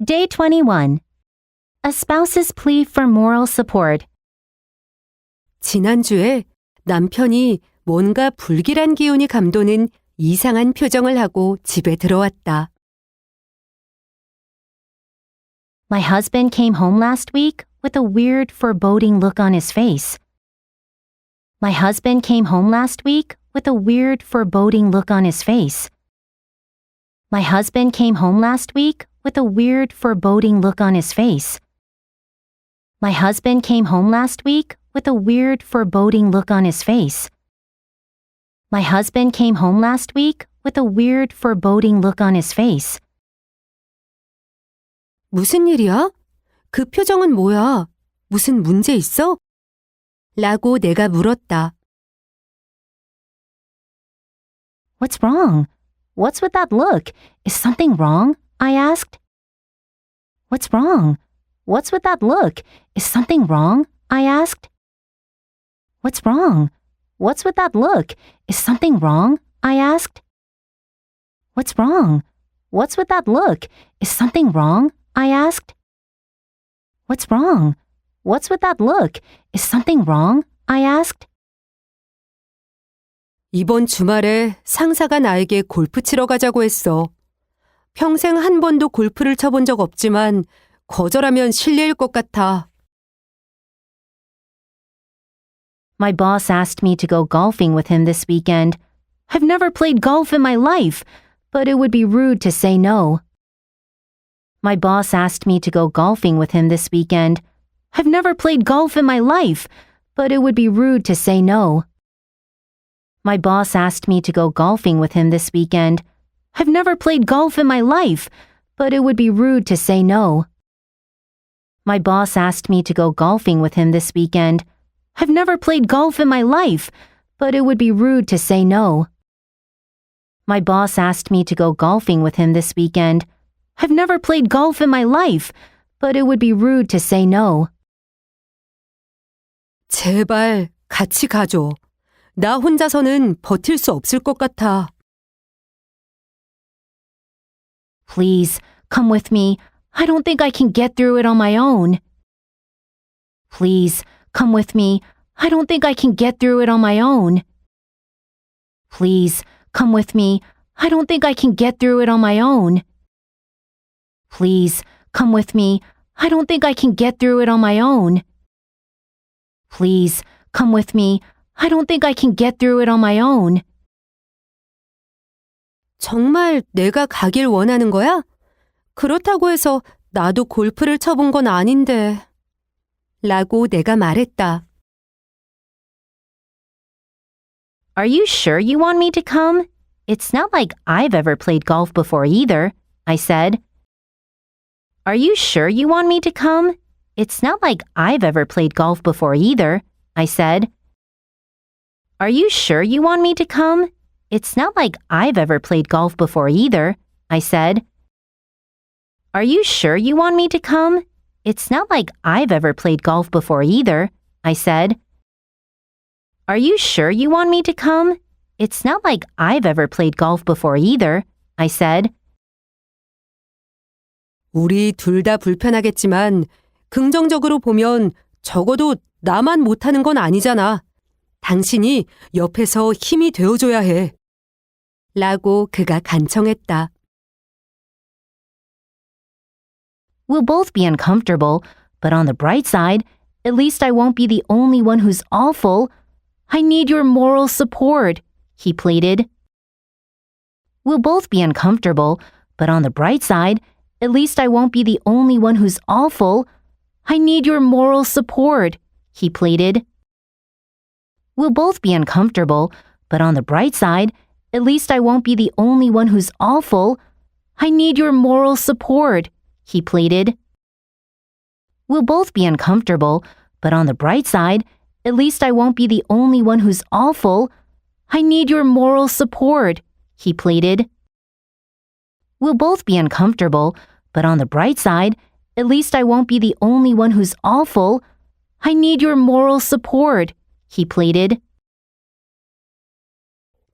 Day 21. A spouse's plea for moral support. 지난주에 남편이 뭔가 불길한 기운이 감도는 이상한 표정을 하고 집에 들어왔다. My husband came home last week with a weird, foreboding look on his face. My husband came home last week with a weird, foreboding look on his face. My husband came home last week with a weird, foreboding look on his face. My husband came home last week with a weird, foreboding look on his face. My husband came home last week with a weird, foreboding look on his face. 무슨 일이야? 그 표정은 뭐야? 무슨 문제 있어? 라고 내가 물었다. What's wrong? What's with that look? Is something wrong? I asked. What's wrong? What's with that look? Is something wrong? I asked. What's wrong? What's with that look? Is something wrong? I asked. What's wrong? What's with that look? Is something wrong? I asked. What's wrong? What's with that look? Is something wrong? I asked. 이번 주말에 상사가 나에게 골프 치러 가자고 했어. 평생 한 번도 골프를 쳐본 적 없지만 거절하면 실례일 것 같아. My boss asked me to go golfing with him this weekend. I've never played golf in my life, but it would be rude to say no. My boss asked me to go golfing with him this weekend. I've never played golf in my life, but it would be rude to say no. My boss asked me to go golfing with him this weekend. I've never played golf in my life, but it would be rude to say no. My boss asked me to go golfing with him this weekend. I've never played golf in my life, but it would be rude to say no. My boss asked me to go golfing with him this weekend. I've never played golf in my life, but it would be rude to say no. 제발 같이 가줘. 나 혼자서는 버틸 수 없을 것 같아. Please, come with me. I don't think I can get through it on my own. Please, come with me. I don't think I can get through it on my own. Please, come with me. I don't think I can get through it on my own. Please, come with me. I don't think I can get through it on my own. Please, come with me. I don't think I can get through it on my own. 정말 내가 가길 원하는 거야? 그렇다고 해서 나도 골프를 쳐본 건 아닌데. 라고 내가 말했다. Are you sure you want me to come? It's not like I've ever played golf before either, I said. Are you sure you want me to come? It's not like I've ever played golf before either, I said. Are you sure you want me to come? It's not like I've ever played golf before either, I said. Are you sure you want me to come? It's not like I've ever played golf before either, I said. Are you sure you want me to come? It's not like I've ever played golf before either, I said. 우리 둘 다 불편하겠지만 긍정적으로 보면 적어도 나만 못하는 건 아니잖아. 당신이 옆에서 힘이 되어줘야 해. 라고 그가 간청했다. We'll both be uncomfortable, but on the bright side, at least I won't be the only one who's awful. I need your moral support, he pleaded. We'll both be uncomfortable, but on the bright side, at least I won't be the only one who's awful. I need your moral support, he pleaded. We'll both be uncomfortable, but on the bright side, at least I won't be the only one who's awful. I need your moral support, he pleaded. We'll both be uncomfortable, but on the bright side, at least I won't be the only one who's awful. I need your moral support, he pleaded. We'll both be uncomfortable, but on the bright side, at least I won't be the only one who's awful. I need your moral support, he pleaded.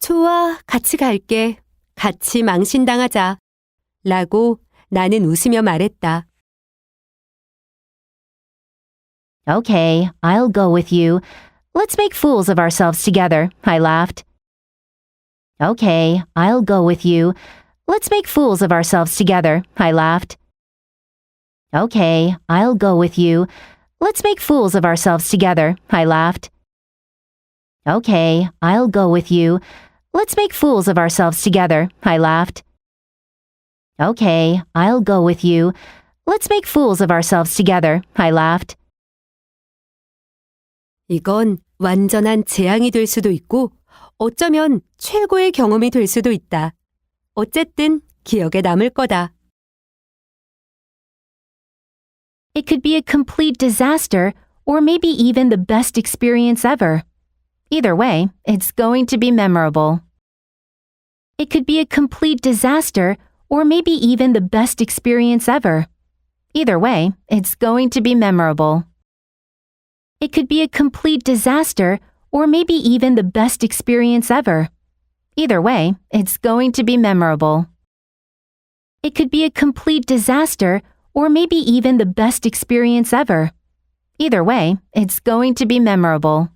좋아, 같이 갈게. 같이 망신당하자. 라고 나는 웃으며 말했다. Okay, I'll go with you. Let's make fools of ourselves together, I laughed. Okay, I'll go with you. Let's make fools of ourselves together, I laughed. Okay, I'll go with you. Let's make fools of ourselves together, I laughed. Okay, I'll go with you. Let's make fools of ourselves together, I laughed. Okay, I'll go with you. Let's make fools of ourselves together, I laughed. 이건 완전한 재앙이 될 수도 있고 어쩌면 최고의 경험이 될 수도 있다. 어쨌든 기억에 남을 거다. It could be a complete disaster or maybe even the best experience ever. Either way, it's going to be memorable. It could be a complete disaster or maybe even the best experience ever. Either way, it's going to be memorable. It could be a complete disaster or maybe even the best experience ever. Either way, it's going to be memorable. It could be a complete disaster or maybe even the best experience ever. Either way, it's going to be memorable.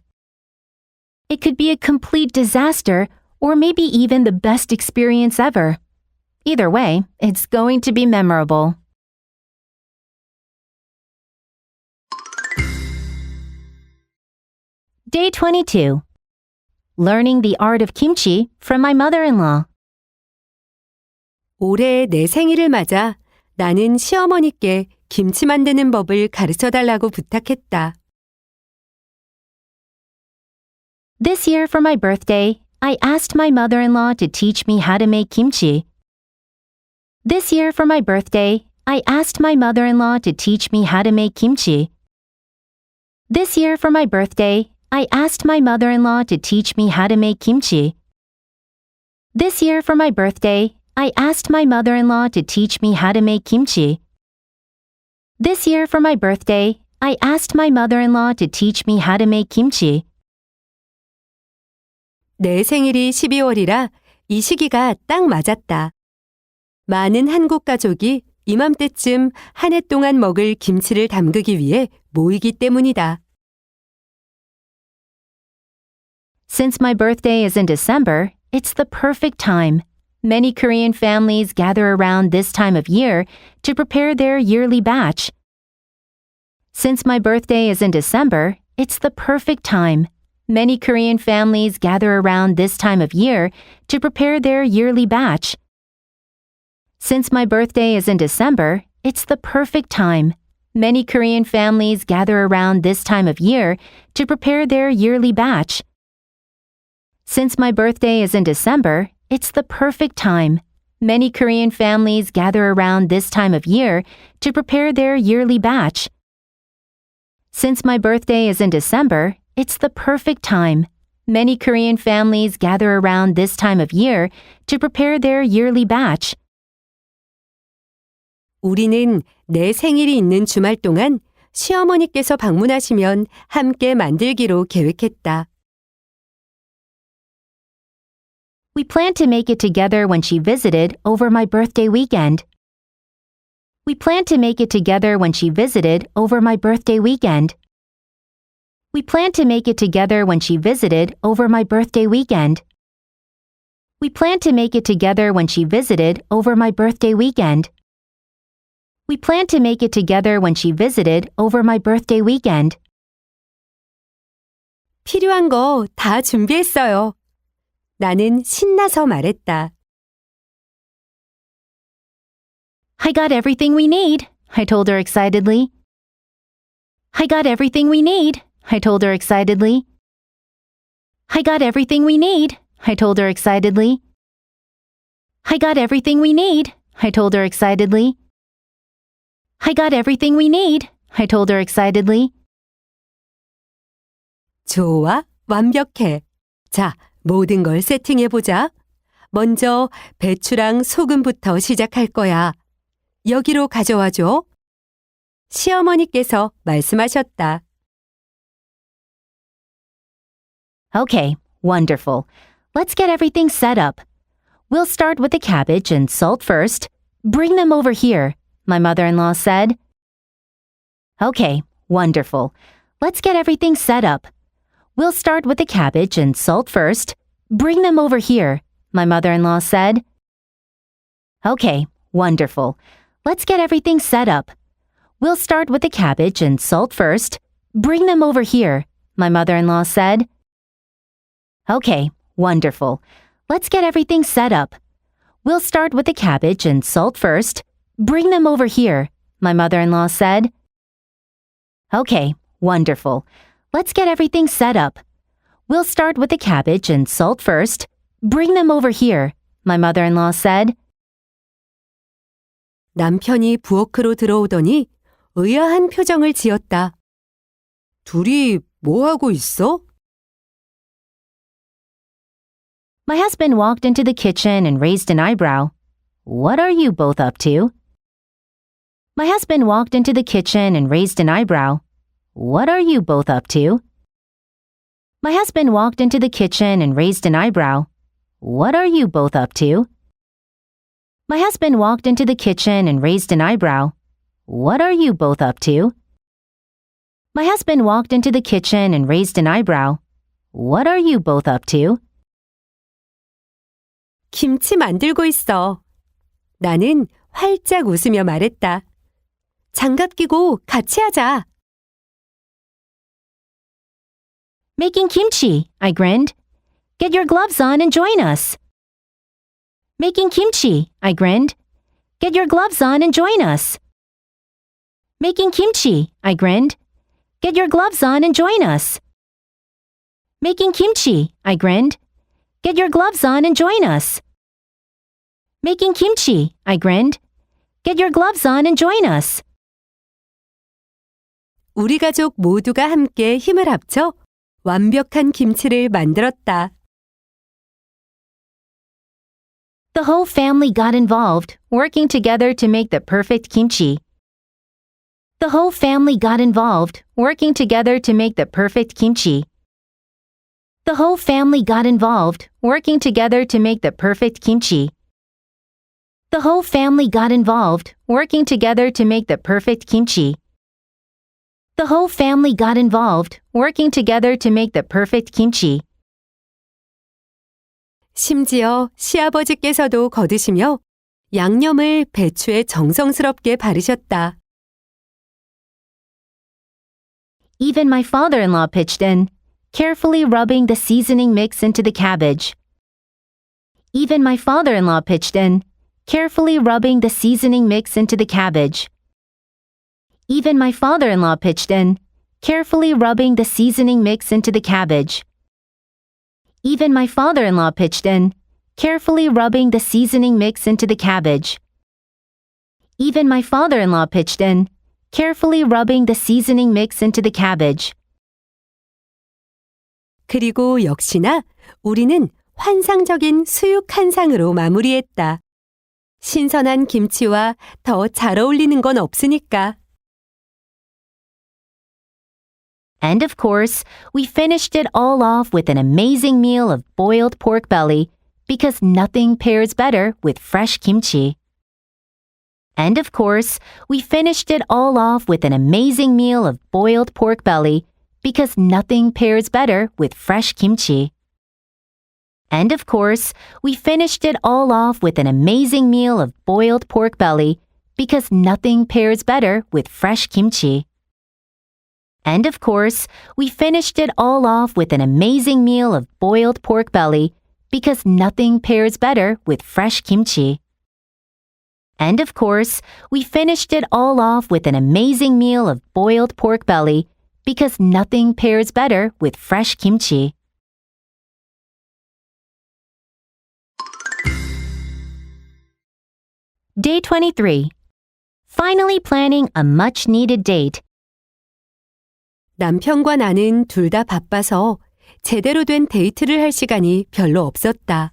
It could be a complete disaster or maybe even the best experience ever. Either way, it's going to be memorable. Day 22. Learning the art of kimchi from my mother-in-law. 올해 내 생일을 맞아 나는 시어머니께 김치 만드는 법을 가르쳐 달라고 부탁했다. This year for my birthday, I asked my mother-in-law to teach me how to make kimchi. This year for my birthday, I asked my mother-in-law to teach me how to make kimchi. This year for my birthday, I asked my mother-in-law to teach me how to make kimchi. This year for my birthday, I asked my mother-in-law to teach me how to make kimchi. This year for my birthday, I asked my mother-in-law to teach me how to make kimchi. 내 생일이 12월이라 이 시기가 딱 맞았다. 많은 한국 가족이 이맘때쯤 한 해 동안 먹을 김치를 담그기 위해 모이기 때문이다. Since my birthday is in December, it's the perfect time. Many Korean families gather around this time of year to prepare their yearly batch. Since my birthday is in December, it's the perfect time. Many Korean families gather around this time of year to prepare their yearly batch. Since my birthday is in December, it's the perfect time. Many Korean families gather around this time of year to prepare their yearly batch. Since my birthday is in December, it's the perfect time. Many Korean families gather around this time of year to prepare their yearly batch. Since my birthday is in December, it's the perfect time. Many Korean families gather around this time of year to prepare their yearly batch. 우리는 내 생일이 있는 주말 동안 시어머니께서 방문하시면 함께 만들기로 계획했다. We planned to make it together when she visited over my birthday weekend. We planned to make it together when she visited over my birthday weekend. We planned to make it together when she visited over my birthday weekend. We planned to make it together when she visited over my birthday weekend. We planned to make it together when she visited over my birthday weekend. 필요한 거 다 준비했어요. 나는 신나서 말했다. I got everything we need, I told her excitedly. I got everything we need, I told her excitedly. I got everything we need, I told her excitedly. I got everything we need, I told her excitedly. I got everything we need, I told her excitedly. 좋아, 완벽해. 자, 모든 걸 세팅해보자. 먼저 배추랑 소금부터 시작할 거야. 여기로 가져와줘. 시어머니께서 말씀하셨다. Okay, wonderful. Let's get everything set up. We'll start with the cabbage and salt first, Bring them over here, my mother-in-law said. Okay, wonderful. Let's get everything set up. We'll start with the cabbage and salt first. Bring them over here, my mother-in-law said. Okay, wonderful. Let's get everything set up. We'll start with the cabbage and salt first. Bring them over here, my mother-in-law said. Okay, wonderful. Let's get everything set up. We'll start with the cabbage and salt first. Bring them over here, my mother-in-law said. Okay, wonderful. Let's get everything set up. We'll start with the cabbage and salt first. Bring them over here, my mother-in-law said. 남편이 부엌으로 들어오더니 의아한 표정을 지었다. 둘이 뭐 하고 있어? My husband walked into the kitchen and raised an eyebrow. What are you both up to? My husband walked into the kitchen and raised an eyebrow. What are you both up to? My husband walked into the kitchen and raised an eyebrow. What are you both up to? My husband walked into the kitchen and raised an eyebrow. What are you both up to? My husband walked into the kitchen and raised an eyebrow. What are you both up to? 김치 만들고 있어. 나는 활짝 웃으며 말했다. 장갑 끼고 같이 하자. Making kimchi, I grinned. Get your gloves on and join us. Making kimchi, I grinned. Get your gloves on and join us. Making kimchi, I grinned. Get your gloves on and join us. Making kimchi, I grinned. Get your gloves on and join us. Making kimchi, I grinned. Get your gloves on and join us. 우리 가족 모두가 함께 힘을 합쳐 완벽한 김치를 만들었다. The whole family got involved, working together to make the perfect kimchi. The whole family got involved, working together to make the perfect kimchi. The whole family got involved, working together to make the perfect kimchi. The whole family got involved, working together to make the perfect kimchi. The whole family got involved, working together to make the perfect kimchi. 심지어 시아버지께서도 거드시며 양념을 배추에 정성스럽게 바르셨다. Even my father-in-law pitched in, carefully rubbing the seasoning mix into the cabbage. Even my father-in-law pitched in, carefully rubbing the seasoning mix into the cabbage. Even my father-in-law pitched in, carefully rubbing the seasoning mix into the cabbage. Even my father-in-law pitched in, carefully rubbing the seasoning mix into the cabbage. Even my father-in-law pitched in, carefully rubbing the seasoning mix into the cabbage. 그리고 역시나 우리는 환상적인 수육 한 상으로 마무리했다. 신선한 김치와 더 잘 어울리는 건 없으니까. And of course, we finished it all off with an amazing meal of boiled pork belly because nothing pairs better with fresh kimchi. And of course, we finished it all off with an amazing meal of boiled pork belly because nothing pairs better with fresh kimchi. And of course, we finished it all off with an amazing meal of boiled pork belly because nothing pairs better with fresh kimchi. And of course, we finished it all off with an amazing meal of boiled pork belly because nothing pairs better with fresh kimchi. And of course, we finished it all off with an amazing meal of boiled pork belly because nothing pairs better with fresh kimchi. Day 23. Finally planning a much-needed date. 남편과 나는 둘 다 바빠서 제대로 된 데이트를 할 시간이 별로 없었다.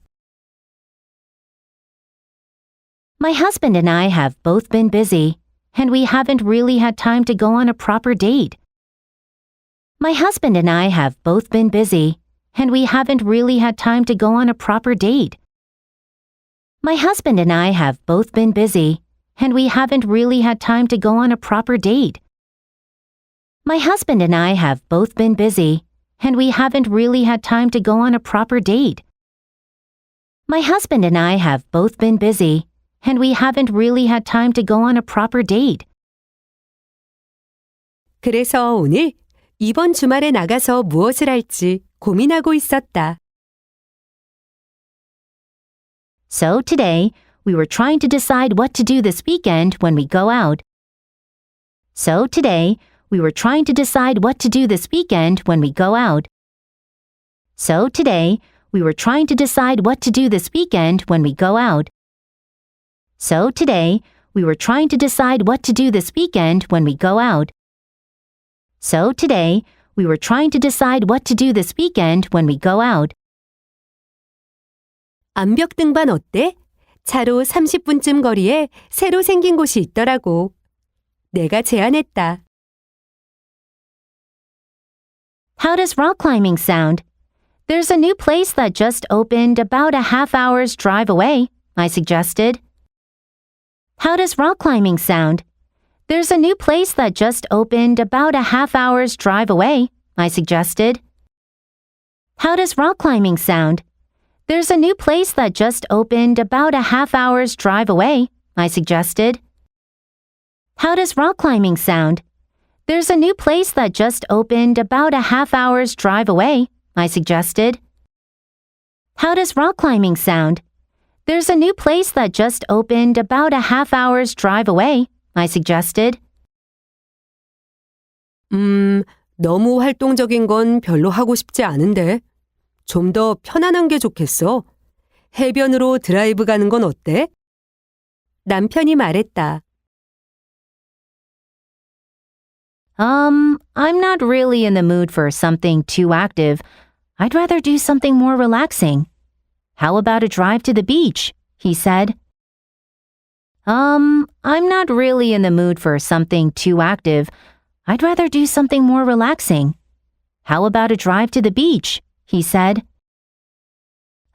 My husband and I have both been busy, and we haven't really had time to go on a proper date. My husband and I have both been busy, and we haven't really had time to go on a proper date. My husband and I have both been busy, and we haven't really had time to go on a proper date. My husband and I have both been busy, and we haven't really had time to go on a proper date. My husband and I have both been busy, and we haven't really had time to go on a proper date. 그래서 오늘 이번 주말에 나가서 무엇을 할지 고민하고 있었다. So today, we were trying to decide what to do this weekend when we go out. So today, we were trying to decide what to do this weekend when we go out. So today, we were trying to decide what to do this weekend when we go out. So today, we were trying to decide what to do this weekend when we go out. So today, we were trying to decide what to do this weekend when we go out. 암벽 등반 어때? 차로 30분쯤 거리에 새로 생긴 곳이 있더라고. 내가 제안했다. How does rock climbing sound? There's a new place that just opened about a half hour's drive away, I suggested. How does rock climbing sound? There's a new place that just opened about a half hour's drive away, I suggested. How does rock climbing sound? There's a new place that just opened about a half hour's drive away, I suggested. How does rock climbing sound? There's a new place that just opened about a half hour's drive away, I suggested. How does rock climbing sound? There's a new place that just opened about a half hour's drive away, I suggested. 너무 활동적인 건 별로 하고 싶지 않은데. 좀 더 편안한 게 좋겠어. 해변으로 드라이브 가는 건 어때? 남편이 말했다. I'm not really in the mood for something too active. I'd rather do something more relaxing. How about a drive to the beach? He said. I'm not really in the mood for something too active. I'd rather do something more relaxing. How about a drive to the beach? He said.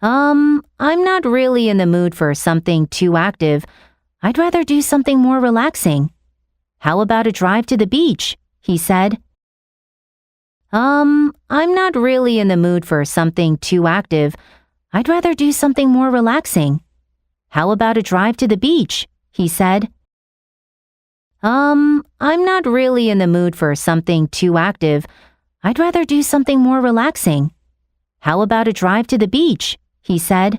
I'm not really in the mood for something too active. I'd rather do something more relaxing. How about a drive to the beach? He said. I'm not really in the mood for something too active. I'd rather do something more relaxing. How about a drive to the beach? He said. I'm not really in the mood for something too active. I'd rather do something more relaxing. How about a drive to the beach? He said.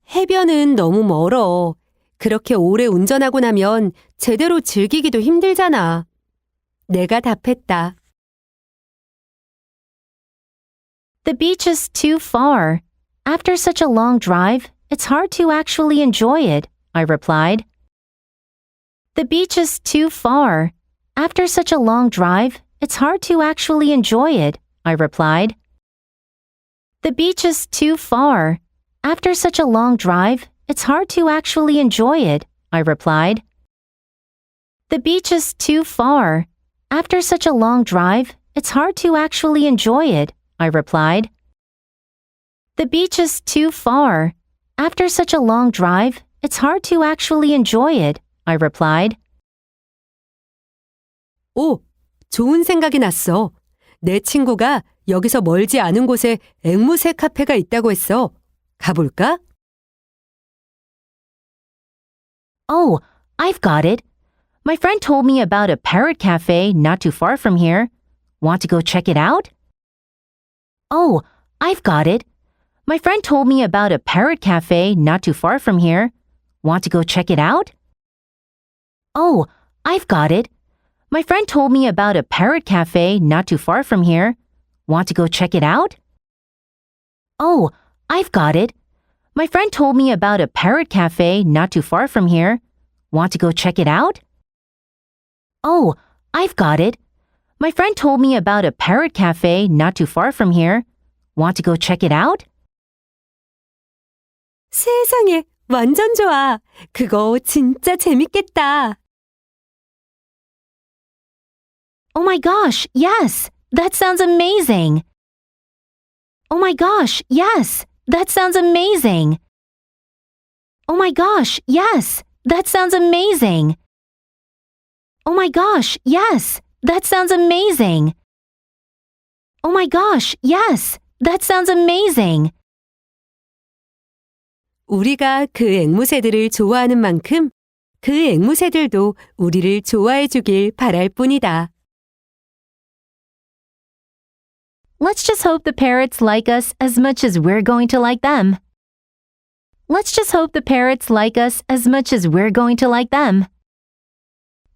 해변은 너무 멀어. 그렇게 오래 운전하고 나면 제대로 즐기기도 힘들잖아. 내가 답했다. The beach is too far. After such a long drive, it's hard to actually enjoy it, I replied. The beach is too far. After such a long drive, it's hard to actually enjoy it, I replied. The beach is too far. After such a long drive, it's hard to actually enjoy it, I replied. The beach is too far. After such a long drive, it's hard to actually enjoy it, I replied. The beach is too far. After such a long drive, it's hard to actually enjoy it, I replied. 오, 좋은 생각이 났어. 내 친구가 여기서 멀지 않은 곳에 앵무새 카페가 있다고 했어. 가볼까? Oh, I've got it. My friend told me about a parrot cafe not too far from here. Want to go check it out? Oh, I've got it. My friend told me about a parrot cafe not too far from here. Want to go check it out? Oh, I've got it. My friend told me about a parrot cafe not too far from here. Want to go check it out? Oh, I've got it. My friend told me about a parrot cafe not too far from here. Want to go check it out? Oh, I've got it. My friend told me about a parrot cafe not too far from here. Want to go check it out? 세상에, 완전 좋아. 그거 진짜 재밌겠다. Oh my gosh, yes! That sounds amazing! Oh my gosh, yes! That sounds amazing! Oh my gosh, yes! That sounds amazing! Oh my gosh, yes! That sounds amazing! Oh my gosh, yes! That sounds amazing! 우리가 그 앵무새들을 좋아하는 만큼 그 앵무새들도 우리를 좋아해 주길 바랄 뿐이다. Let's just hope the parrots like us as much as we're going to like them. Let's just hope the parrots like us as much as we're going to like them.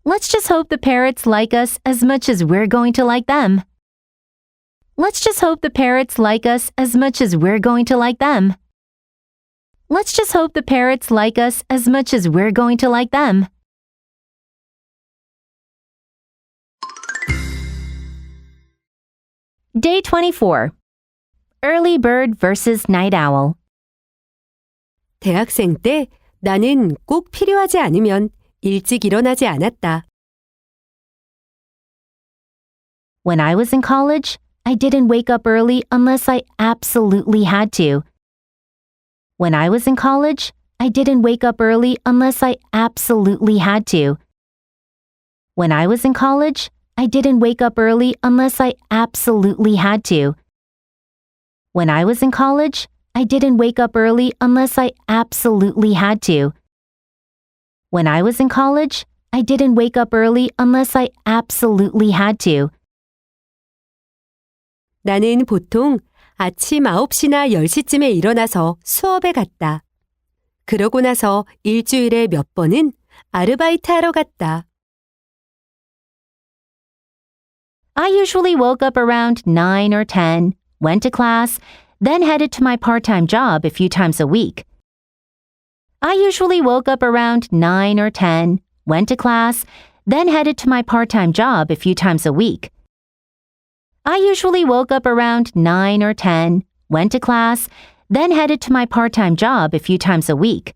Let's just hope the parrots like us as much as we're going to like them. Let's just hope the parrots like us as much as we're going to like them. Let's just hope the parrots like us as much as we're going to like them. Day 24. Early bird versus night owl. 대학생 때 나는 꼭 필요하지 않으면 일찍 일어나지 않았다. When I was in college, I didn't wake up early unless I absolutely had to. When I was in college, I didn't wake up early unless I absolutely had to. When I was in college, I didn't wake up early unless I absolutely had to. When I was in college, I didn't wake up early unless I absolutely had to. When I was in college, I didn't wake up early unless I absolutely had to. 나는 보통 아침 9시나 10시쯤에 일어나서 수업에 갔다. 그러고 나서 일주일에 몇 번은 아르바이트 하러 갔다. I usually woke up around 9 or 10, went to class, then headed to my part-time job a few times a week. I usually woke up around 9 or 10, went to class, then headed to my part-time job a few times a week. I usually woke up around 9 or 10, went to class, then headed to my part-time job a few times a week.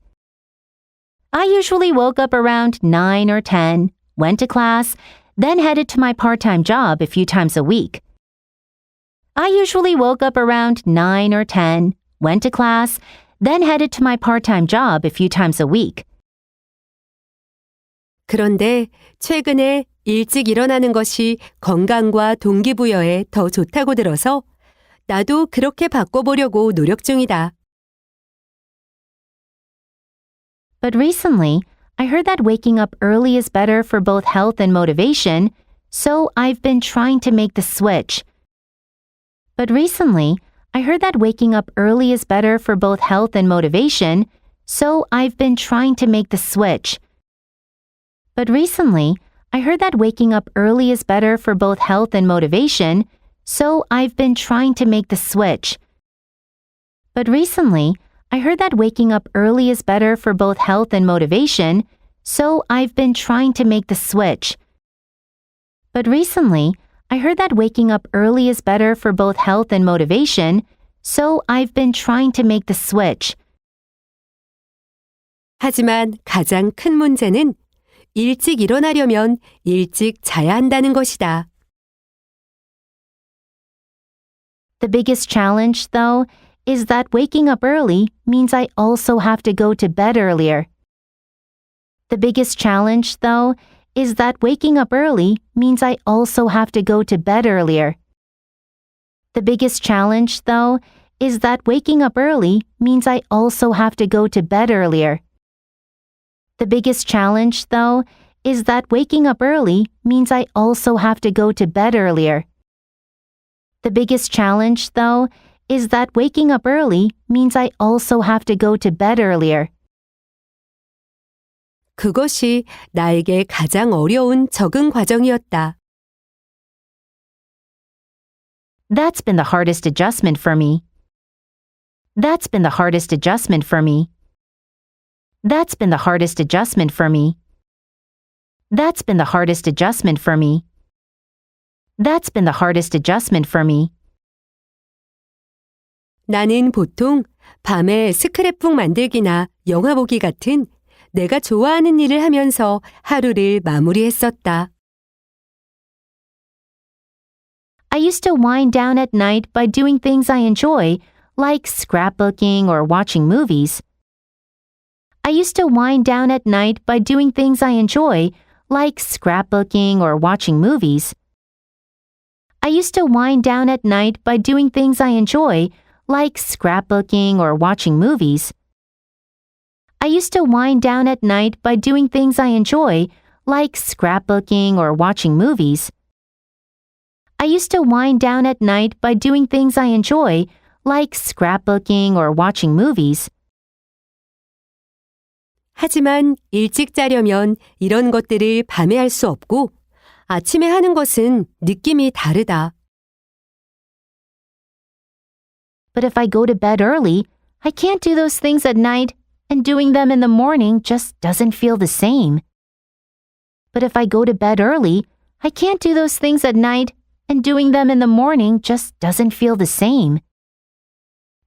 I usually woke up around 9 or 10, went to class, then headed to my part-time job a few times a week. I usually woke up around 9 or 10, went to class, then headed to my part-time job a few times a week. 그런데 최근에 일찍 일어나는 것이 건강과 동기부여에 더 좋다고 들어서 나도 그렇게 바꿔보려고 노력 중이다. But recently, I heard that waking up early is better for both health and motivation, so I've been trying to make the switch. But recently, I heard that waking up early is better for both health and motivation, so I've been trying to make the switch. But recently, I heard that waking up early is better for both health and motivation, so I've been trying to make the switch. But recently, I heard that waking up early is better for both health and motivation, so I've been trying to make the switch. But recently, I heard that waking up early is better for both health and motivation, so I've been trying to make the switch. 하지만 가장 큰 문제는 일찍 일어나려면 일찍 자야 한다는 것이다. The biggest challenge, though, is that waking up early means I also have to go to bed earlier. The biggest challenge, though, is that waking up early means I also have to go to bed earlier. The biggest challenge, though, is that waking up early means I also have to go to bed earlier. The biggest challenge, though, is that waking up early means I also have to go to bed earlier. The biggest challenge, though, is that waking up early means I also have to go to bed earlier. 그것이 나에게 가장 어려운 적응 과정이었다. That's been the hardest adjustment for me. That's been the hardest adjustment for me. That's been the hardest adjustment for me. That's been the hardest adjustment for me. That's been the hardest adjustment for me. 나는 보통 밤에 스크랩북 만들기나 영화 보기 같은 내가 좋아하는 일을 하면서 하루를 마무리했었다. I used to wind down at night by doing things I enjoy, like scrapbooking or watching movies. I used to wind down at night by doing things I enjoy, like scrapbooking or watching movies. I used to wind down at night by doing things I enjoy, like scrapbooking or watching movies. I used to wind down at night by doing things I enjoy, like scrapbooking or watching movies. I used to wind down at night by doing things I enjoy, like scrapbooking or watching movies. 하지만 일찍 자려면 이런 것들을 밤에 할 수 없고 아침에 하는 것은 느낌이 다르다. But if I go to bed early, I can't do those things at night, and doing them in the morning just doesn't feel the same. But if I go to bed early, I can't do those things at night, and doing them in the morning just doesn't feel the same.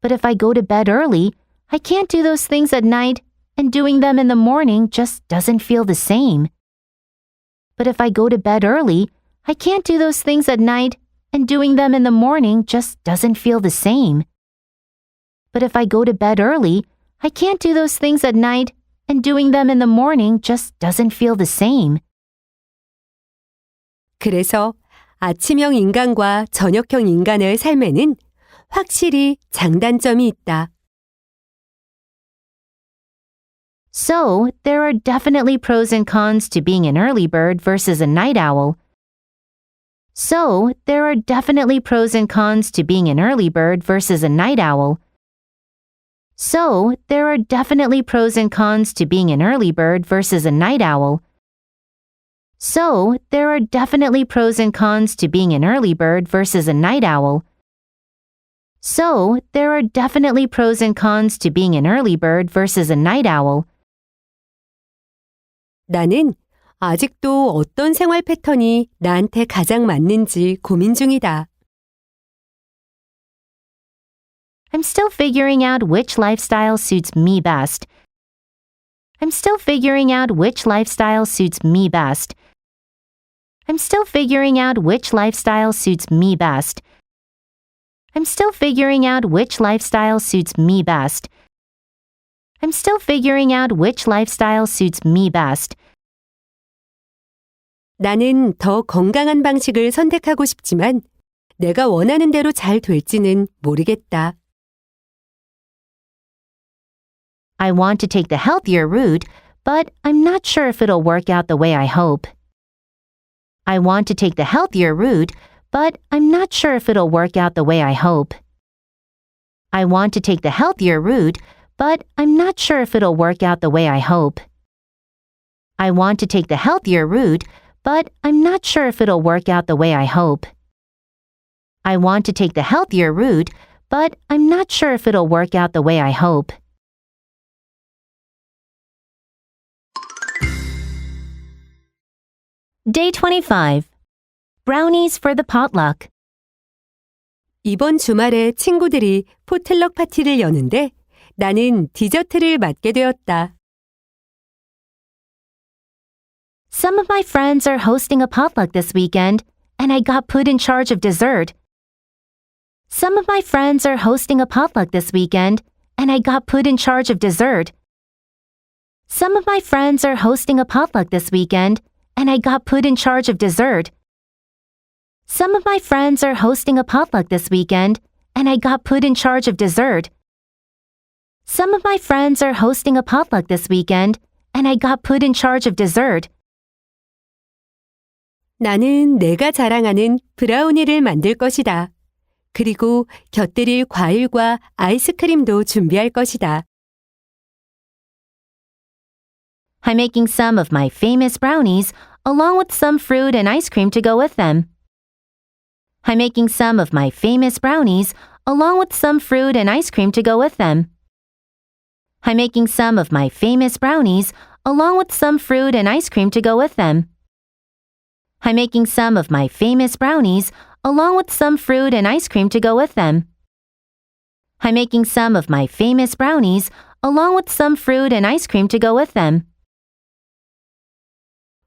But if I go to bed early, I can't do those things at night, and doing them in the morning just doesn't feel the same. But if I go to bed early, I can't do those things at night, and doing them in the morning just doesn't feel the same. But if I go to bed early, I can't do those things at night, and doing them in the morning just doesn't feel the same. 그래서 아침형 인간과 저녁형 인간의 삶에는 확실히 장단점이 있다. So, there are definitely pros and cons to being an early bird versus a night owl. So, there are definitely pros and cons to being an early bird versus a night owl. So, there are definitely pros and cons to being an early bird versus a night owl. So, there are definitely pros and cons to being an early bird versus a night owl. So, there are definitely pros and cons to being an early bird versus a night owl. 나는 아직도 어떤 생활 패턴이 나한테 가장 맞는지 고민 중이다. I'm still figuring out which lifestyle suits me best. I'm still figuring out which lifestyle suits me best. I'm still figuring out which lifestyle suits me best. I'm still figuring out which lifestyle suits me best. I'm still figuring out which lifestyle suits me best. 나는 더 건강한 방식을 선택하고 싶지만 내가 원하는 대로 잘 될지는 모르겠다. I want to take the healthier route, but I'm not sure if it'll work out the way I hope. I want to take the healthier route, but I'm not sure if it'll work out the way I hope. I want to take the healthier route, but I'm not sure if it'll work out the way I hope. I want to take the healthier route, but I'm not sure if it'll work out the way I hope. I want to take the healthier route, but I'm not sure if it'll work out the way I hope. Day 25. Brownies for the potluck. 이번 주말에 친구들이 포틀럭 파티를 여는데 나는 디저트를 맡게 되었다. Some of my friends are hosting a potluck this weekend, and I got put in charge of dessert. Some of my friends are hosting a potluck this weekend, and I got put in charge of dessert. Some of my friends are hosting a potluck this weekend, and I got put in charge of dessert. Some of my friends are hosting a potluck this weekend, and I got put in charge of dessert. Some of my friends are hosting a potluck this weekend, and I got put in charge of dessert. 나는 내가 자랑하는 브라우니를 만들 것이다. 그리고 곁들일 과일과 아이스크림도 준비할 것이다. I'm making some of my famous brownies, along with some fruit and ice cream to go with them. I'm making some of my famous brownies, along with some fruit and ice cream to go with them. I'm making some of my famous brownies, along with some fruit and ice cream to go with them. I'm making some of my famous brownies, along with some fruit and ice cream to go with them. I'm making some of my famous brownies, along with some fruit and ice cream to go with them.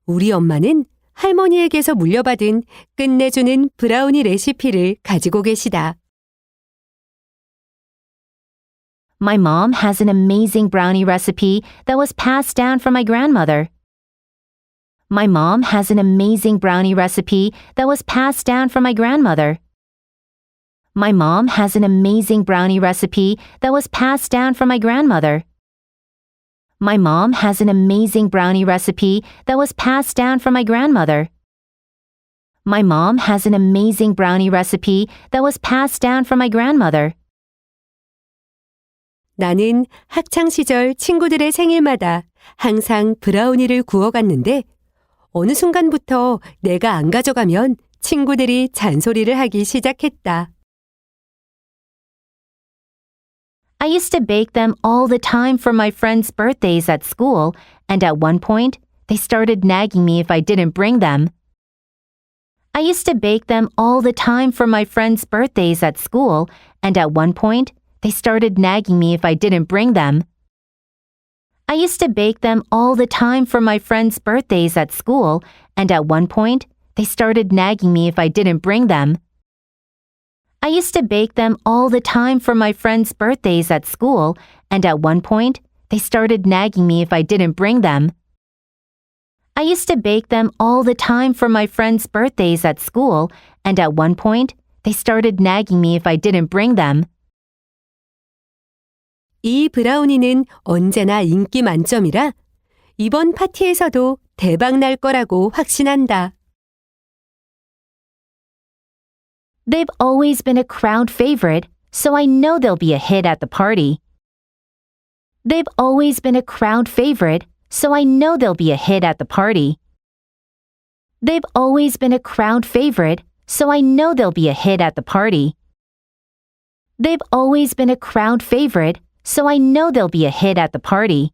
우리 엄마는 할머니에게서 물려받은 끝내주는 브라우니 레시피를 가지고 계시다. My mom has an amazing brownie recipe that was passed down from my grandmother. My mom has an amazing brownie recipe that was passed down from my grandmother. My mom has an amazing brownie recipe that was passed down from my grandmother. My mom has an amazing brownie recipe that was passed down from my grandmother. My mom has an amazing brownie recipe that was passed down from my grandmother. 나는 학창시절 친구들의 생일마다 항상 브라우니를 구워갔는데 어느 순간부터 내가 안 가져가면 친구들이 잔소리를 하기 시작했다. I used to bake them all the time for my friends' birthdays at school, and at one point, they started nagging me if I didn't bring them. I used to bake them all the time for my friends' birthdays at school, and at one point, they started nagging me if I didn't bring them. I used to bake them all the time for my friends' birthdays at school, and at one point, they started nagging me if I didn't bring them. I used to bake them all the time for my friends' birthdays at school, and at one point, they started nagging me if I didn't bring them. I used to bake them all the time for my friends' birthdays at school, and at one point, they started nagging me if I didn't bring them. 이 브라우니는 언제나 인기 만점이라 이번 파티에서도 대박 날 거라고 확신한다. They've always been a crowd favorite, so I know they'll be a hit at the party. They've always been a crowd favorite, so I know they'll be a hit at the party. They've always been a crowd favorite, so I know they'll be a hit at the party. They've always been a crowd favorite, so I know they'll be a hit at the party.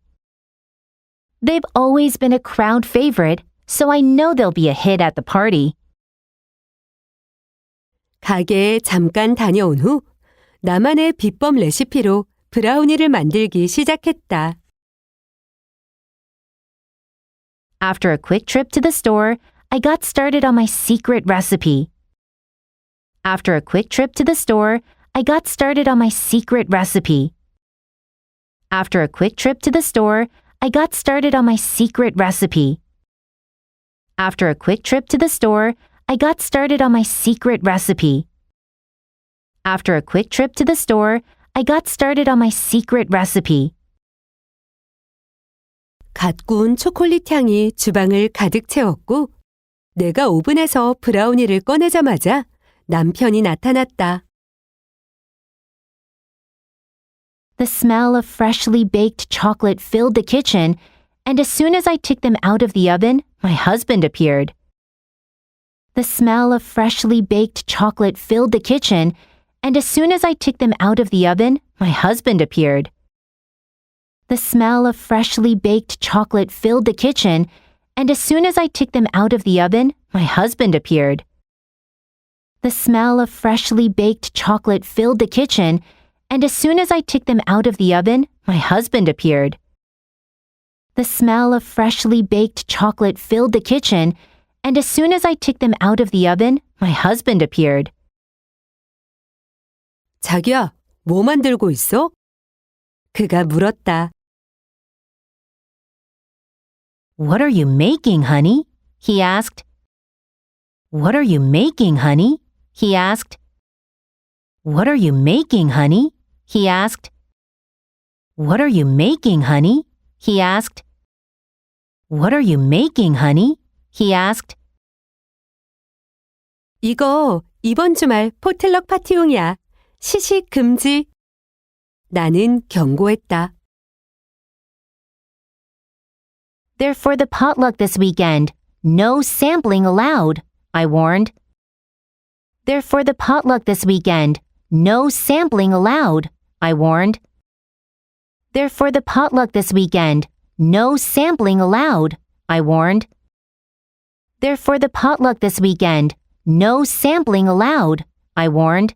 They've always been a crowd favorite, so I know they'll be a hit at the party. 가게에 잠깐 다녀온 후 나만의 비법 레시피로 브라우니를 만들기 시작했다. After a quick trip to the store, I got started on my secret recipe. After a quick trip to the store, I got started on my secret recipe. After a quick trip to the store, I got started on my secret recipe. After a quick trip to the store, I got started on my secret recipe. After a quick trip to the store, I got started on my secret recipe. 갓 구운 초콜릿 향이 주방을 가득 채웠고 내가 오븐에서 브라우니를 꺼내자마자 남편이 나타났다. The smell of freshly baked chocolate filled the kitchen, and as soon as I took them out of the oven, my husband appeared. The smell of freshly baked chocolate filled the kitchen, and as soon as I took them out of the oven, my husband appeared. The smell of freshly baked chocolate filled the kitchen, and as soon as I took them out of the oven, my husband appeared. The smell of freshly baked chocolate filled the kitchen, and as soon as I took them out of the oven, my husband appeared. The smell of freshly baked chocolate filled the kitchen, and as soon as I took them out of the oven, my husband appeared. 자기야, 뭐 만들고 있어? 그가 물었다. What are you making, honey? He asked. What are you making, honey? He asked. What are you making, honey? He asked. What are you making, honey? He asked. What are you making, honey? He asked. 이거 이번 주말 포틀럭 파티용이야. 시식 금지. 나는 경고했다. They're for the potluck this weekend. No sampling allowed, I warned. They're for the potluck this weekend. No sampling allowed, I warned. They're for the potluck this weekend. No sampling allowed, I warned. They're for the potluck this weekend. No sampling allowed, I warned.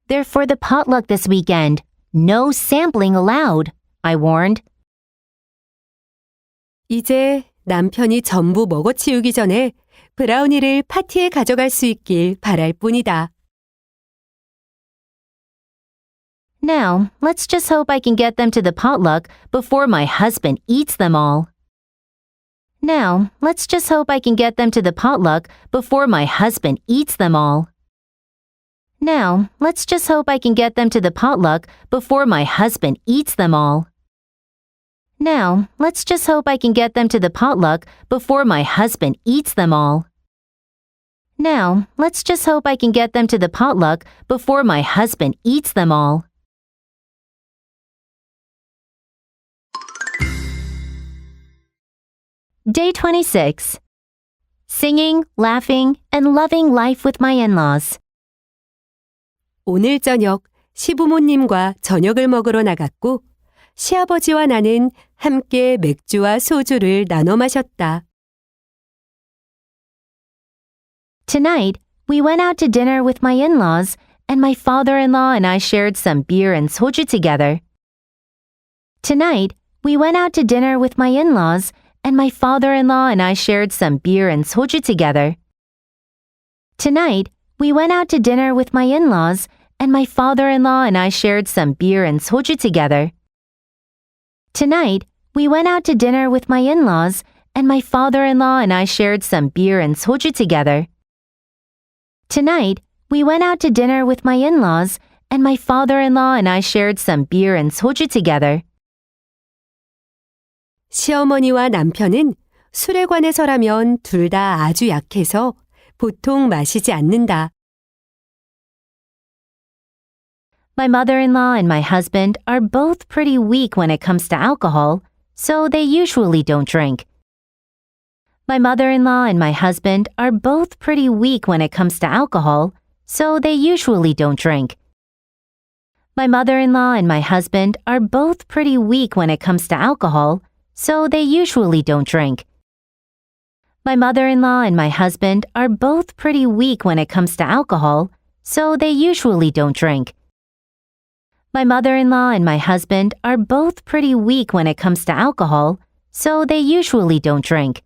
They're for the potluck this weekend. No sampling allowed, I warned. 이제 남편이 전부 먹어치우기 전에 브라우니를 파티에 가져갈 수 있길 바랄 뿐이다. Now, let's just hope I can get them to the potluck before my husband eats them all. Now, let's just hope I can get them to the potluck before my husband eats them all. Now, let's just hope I can get them to the potluck before my husband eats them all. Now, let's just hope I can get them to the potluck before my husband eats them all. Now, let's just hope I can get them to the potluck before my husband eats them all. Day 26. Singing, laughing, and loving life with my in-laws. 오늘 저녁 시부모님과 저녁을 먹으러 나갔고 시아버지와 나는 함께 맥주와 소주를 나눠 마셨다. Tonight, we went out to dinner with my in-laws, and my father-in-law and I shared some beer and soju together. Tonight, we went out to dinner with my in-laws, and my father-in-law and I shared some beer and soju together. Tonight, we went out to dinner with my in-laws, and my father-in-law and I shared some beer and soju together. Tonight, we went out to dinner with my in-laws, and my father-in-law and I shared some beer and soju together. Tonight, we went out to dinner with my in-laws, and my father-in-law and I shared some beer and soju together. 시어머니와 남편은 술에 관해서라면 둘 다 아주 약해서 보통 마시지 않는다. My mother-in-law and my husband are both pretty weak when it comes to alcohol, so they usually don't drink. My mother-in-law and my husband are both pretty weak when it comes to alcohol, so they usually don't drink. My mother-in-law and my husband are both pretty weak when it comes to alcohol, so they usually don't drink. My mother-in-law and my husband are both pretty weak when it comes to alcohol, so they usually don't drink. My mother-in-law and my husband are both pretty weak when it comes to alcohol, so they usually don't drink.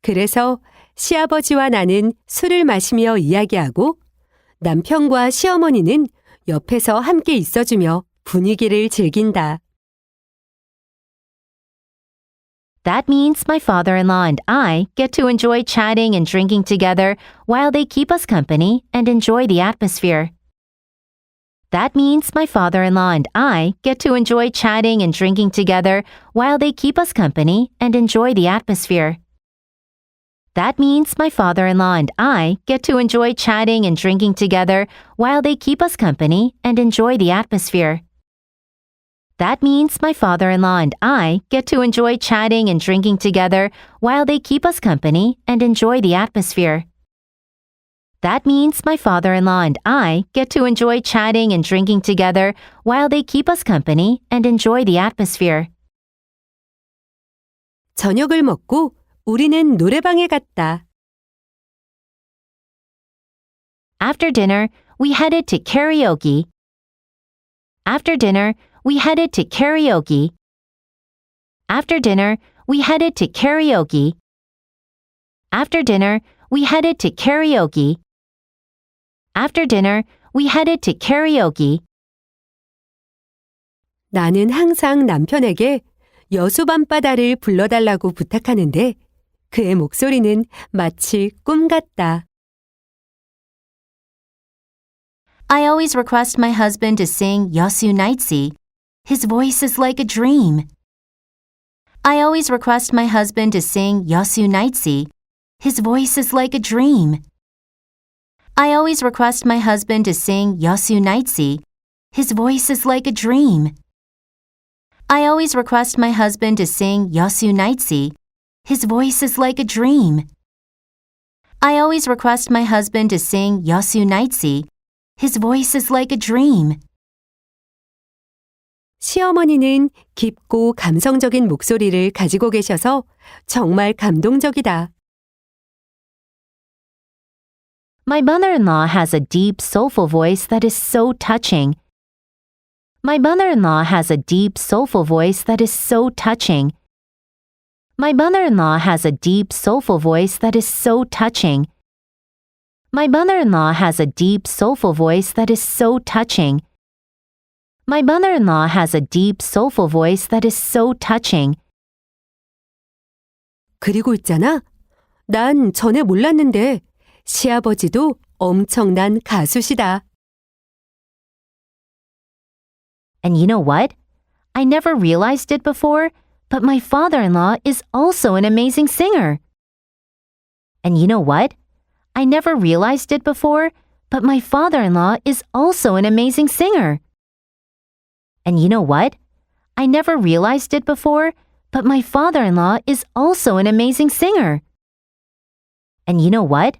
그래서 시아버지와 나는 술을 마시며 이야기하고 남편과 시어머니는 옆에서 함께 있어주며 분위기를 즐긴다. That means my father-in-law and I get to enjoy chatting and drinking together while they keep us company and enjoy the atmosphere. That means my father-in-law and I get to enjoy chatting and drinking together while they keep us company and enjoy the atmosphere. That means my father-in-law and I get to enjoy chatting and drinking together while they keep us company and enjoy the atmosphere. That means my father-in-law and I get to enjoy chatting and drinking together while they keep us company and enjoy the atmosphere. That means my father-in-law and I get to enjoy chatting and drinking together while they keep us company and enjoy the atmosphere. 저녁을 먹고 우리는 노래방에 갔다. After dinner, we headed to karaoke. After dinner, we headed to karaoke. After dinner, we headed to karaoke. After dinner, we headed to karaoke. After dinner, we headed to karaoke. 나는 항상 남편에게 여수 밤바다를 불러달라고 부탁하는데 그의 목소리는 마치 꿈 같다. I always request my husband to sing Yosu Nightsea. His voice is like a dream. I always request my husband to sing Yosu Nightsea. His voice is like a dream. I always request my husband to sing Yosu Nightsea. His voice is like a dream. I always request my husband to sing Yosu Nightsea. His voice is like a dream. I always request my husband to sing Yosu Nightsea. His voice is like a dream. 시어머니는 깊고 감성적인 목소리를 가지고 계셔서 정말 감동적이다. My mother-in-law has a deep, soulful voice that is so touching. My mother-in-law has a deep, soulful voice that is so touching. My mother-in-law has a deep, soulful voice that is so touching. My mother-in-law has a deep, soulful voice that is so touching. My mother-in-law has a deep, soulful voice that is so touching. 그리고 있잖아. 난 전에 몰랐는데 시아버지도 엄청난 가수시다. And you know what? I never realized it before, but my father-in-law is also an amazing singer. And you know what? I never realized it before, but my father-in-law is also an amazing singer. And you know what? I never realized it before, but my father-in-law is also an amazing singer. And you know what?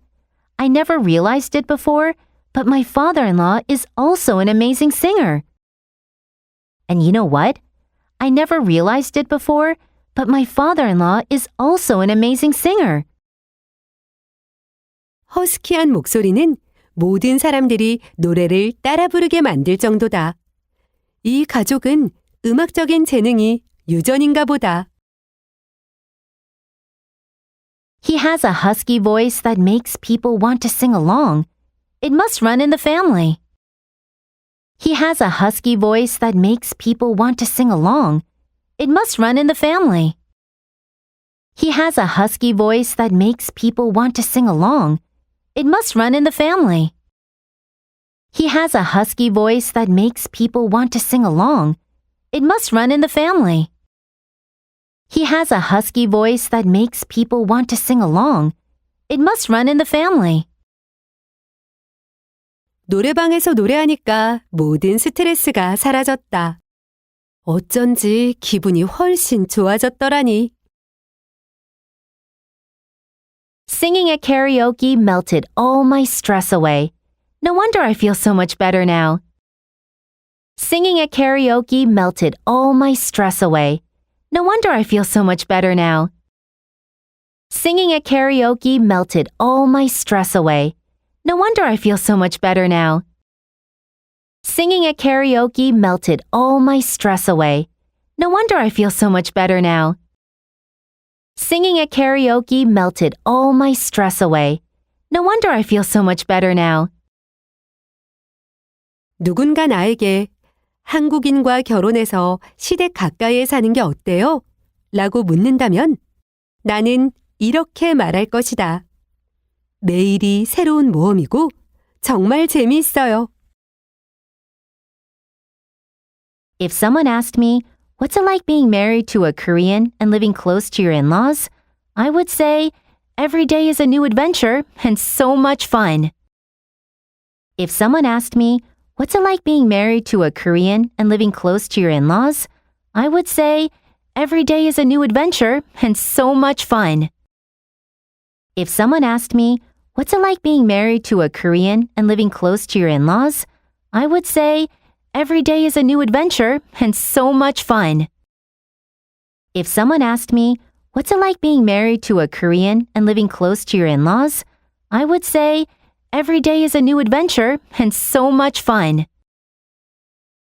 I never realized it before, but my father-in-law is also an amazing singer. And you know what? I never realized it before, but my father-in-law is also an amazing singer. 허스키한 목소리는 모든 사람들이 노래를 따라 부르게 만들 정도다. 이 가족은 음악적인 재능이 유전인가 보다. He has a husky voice that makes people want to sing along. It must run in the family. He has a husky voice that makes people want to sing along. It must run in the family. He has a husky voice that makes people want to sing along. It must run in the family. He has a husky voice that makes people want to sing along. It must run in the family. He has a husky voice that makes people want to sing along. It must run in the family. 노래방에서 노래하니까 모든 스트레스가 사라졌다. 어쩐지 기분이 훨씬 좋아졌더라니. Singing at karaoke melted all my stress away. No wonder I feel so much better now. Singing at karaoke melted all my stress away. No wonder I feel so much better now. Singing at karaoke melted all my stress away. No wonder I feel so much better now. Singing at karaoke melted all my stress away. No wonder I feel so much better now. Singing at karaoke melted all my stress away. No wonder I feel so much better now. 누군가 나에게 한국인과 결혼해서 시댁 가까이에 사는 게 어때요? 라고 묻는다면 나는 이렇게 말할 것이다. 매일이 새로운 모험이고 정말 재미있어요. If someone asked me, what's it like being married to a Korean and living close to your in-laws? I would say, every day is a new adventure and so much fun. If someone asked me, what's it like being married to a Korean and living close to your in-laws? I would say, every day is a new adventure and so much fun. If someone asked me, what's it like being married to a Korean and living close to your in-laws? I would say, every day is a new adventure and so much fun. If someone asked me, what's it like being married to a Korean and living close to your in-laws? I would say, every day is a new adventure and so much fun.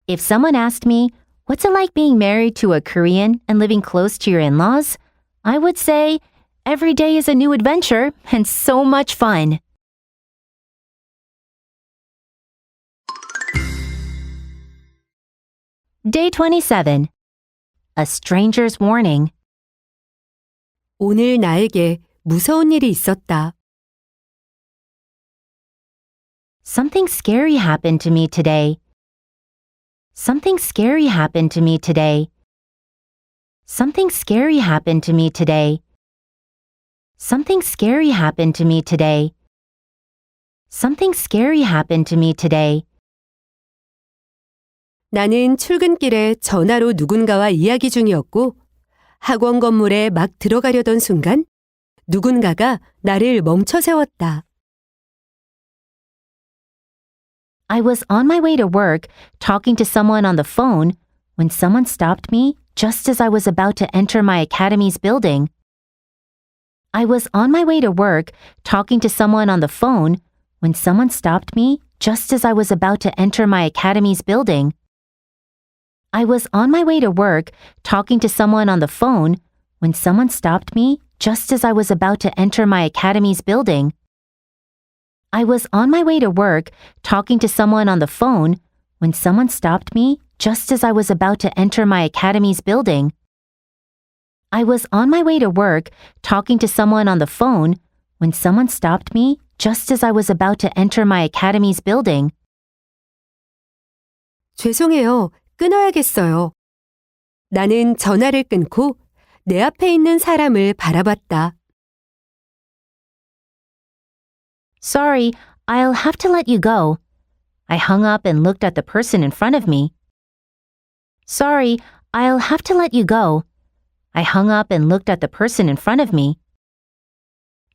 If someone asked me, what's it like being married to a Korean and living close to your in-laws? I would say, every day is a new adventure and so much fun. Day 27. A stranger's warning. 오늘 나에게 무서운 일이 있었다. Something scary happened to me today. Something scary happened to me today. Something scary happened to me today. Something scary happened to me today. Something scary happened to me today. 나는 출근길에 전화로 누군가와 이야기 중이었고 학원 건물에 막 들어가려던 순간 누군가가 나를 멈춰 세웠다. I was on my way to work talking to someone on the phone when someone stopped me just as I was about to enter my academy's building. I was on my way to work talking to someone on the phone when someone stopped me just as I was about to enter my academy's building. I was on my way to work talking to someone on the phone when someone stopped me just as I was about to enter my academy's building. I was on my way to work talking to someone on the phone when someone stopped me just as I was about to enter my academy's building. I was on my way to work talking to someone on the phone when someone stopped me just as I was about to enter my academy's building. 죄송해요. 끊어야겠어요. 나는 전화를 끊고 내 앞에 있는 사람을 바라봤다. Sorry, I'll have to let you go. I hung up and looked at the person in front of me. Sorry, I'll have to let you go. I hung up and looked at the person in front of me.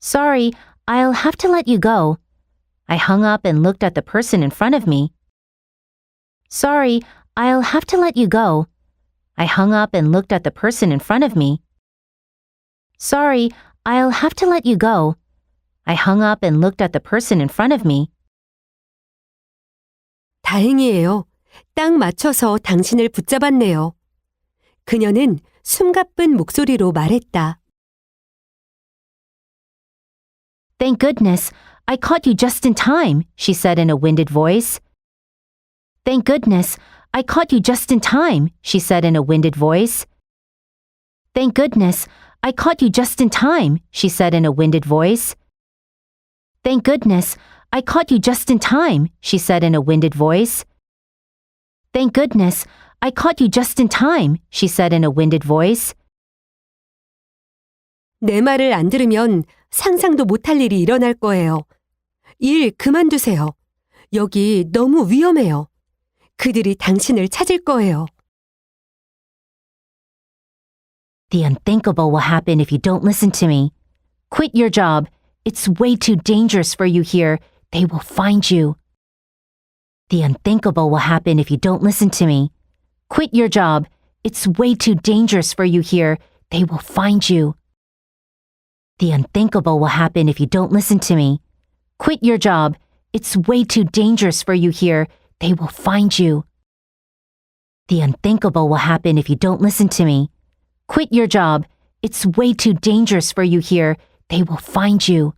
Sorry, I'll have to let you go. I hung up and looked at the person in front of me. Sorry, I'll have to let you go. I hung up and looked at the person in front of me. Sorry, I'll have to let you go. I hung up and looked at the person in front of me. 다행이에요. 딱 맞춰서 당신을 붙잡았네요. 그녀는 숨가쁜 목소리로 말했다. Thank goodness, I caught you just in time, she said in a winded voice. Thank goodness, I caught you just in time, she said in a winded voice. Thank goodness, I caught you just in time, she said in a winded voice. Thank goodness, I caught you just in time, she said in a winded voice. Thank goodness, I caught you just in time, she said in a winded voice. 내 말을 안 들으면 상상도 못할 일이 일어날 거예요. 일 그만두세요. 여기 너무 위험해요. 그들이 당신을 찾을 거예요. The unthinkable will happen if you don't listen to me. Quit your job. It's way too dangerous for you here. They will find you. The unthinkable will happen if you don't listen to me. Quit your job. It's way too dangerous for you here. They will find you. The unthinkable will happen if you don't listen to me. Quit your job. It's way too dangerous for you here. They will find you. The unthinkable will happen if you don't listen to me. Quit your job. It's way too dangerous for you here. They will find you.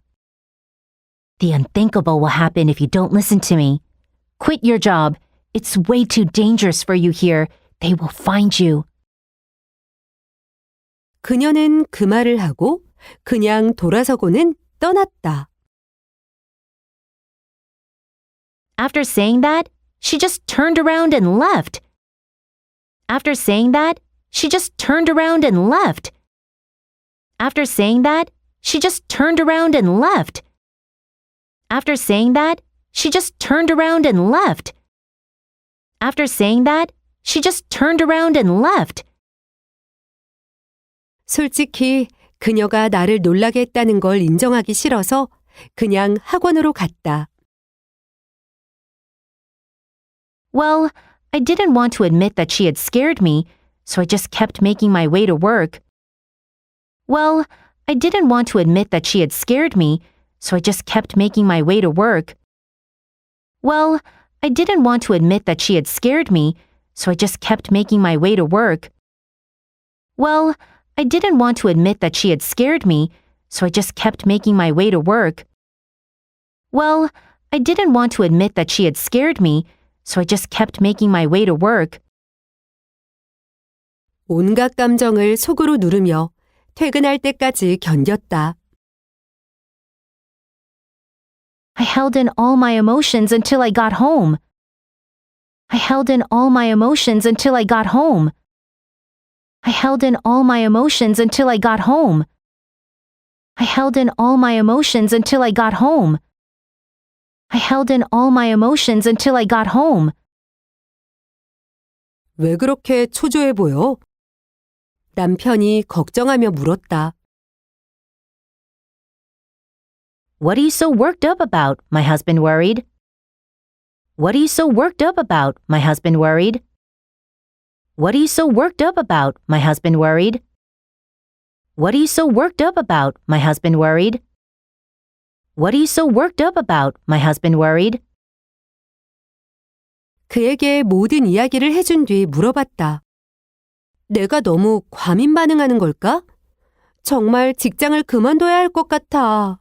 The unthinkable will happen if you don't listen to me. Quit your job. It's way too dangerous for you here. They will find you. 그녀는 그 말을 하고 그냥 돌아서고는 떠났다. After saying that, she just turned around and left. After saying that, she just turned around and left. After saying that, she just turned around and left. After saying that, she just turned around and left. After saying that, she just turned around and left. 솔직히 그녀가 나를 놀라게 했다는 걸 인정하기 싫어서 그냥 학원으로 갔다. Well, I didn't want to admit that she had scared me, so I just kept making my way to work. Well, I didn't want to admit that she had scared me, so I just kept making my way to work. Well, I didn't want to admit that she had scared me, so I just kept making my way to work. Well, I didn't want to admit that she had scared me, so I just kept making my way to work. Well, I didn't want to admit that she had scared me, so I just kept making my way to work. 온갖 감정을 속으로 누르며 퇴근할 때까지 견뎠다. I held in all my emotions until I got home. I held in all my emotions until I got home. I held in all my emotions until I got home. I held in all my emotions until I got home. I held in all my emotions until I got home. 왜 그렇게 초조해 보여? 남편이 걱정하며 물었다. What are you so worked up about? My husband worried. What are you so worked up about? My husband worried. What are you so worked up about? My husband worried. What are you so worked up about? My husband worried. What are you so worked up about? My husband worried. 그에게 모든 이야기를 해준 뒤 물어봤다. 내가 너무 과민 반응하는 걸까? 정말 직장을 그만둬야 할 것 같아.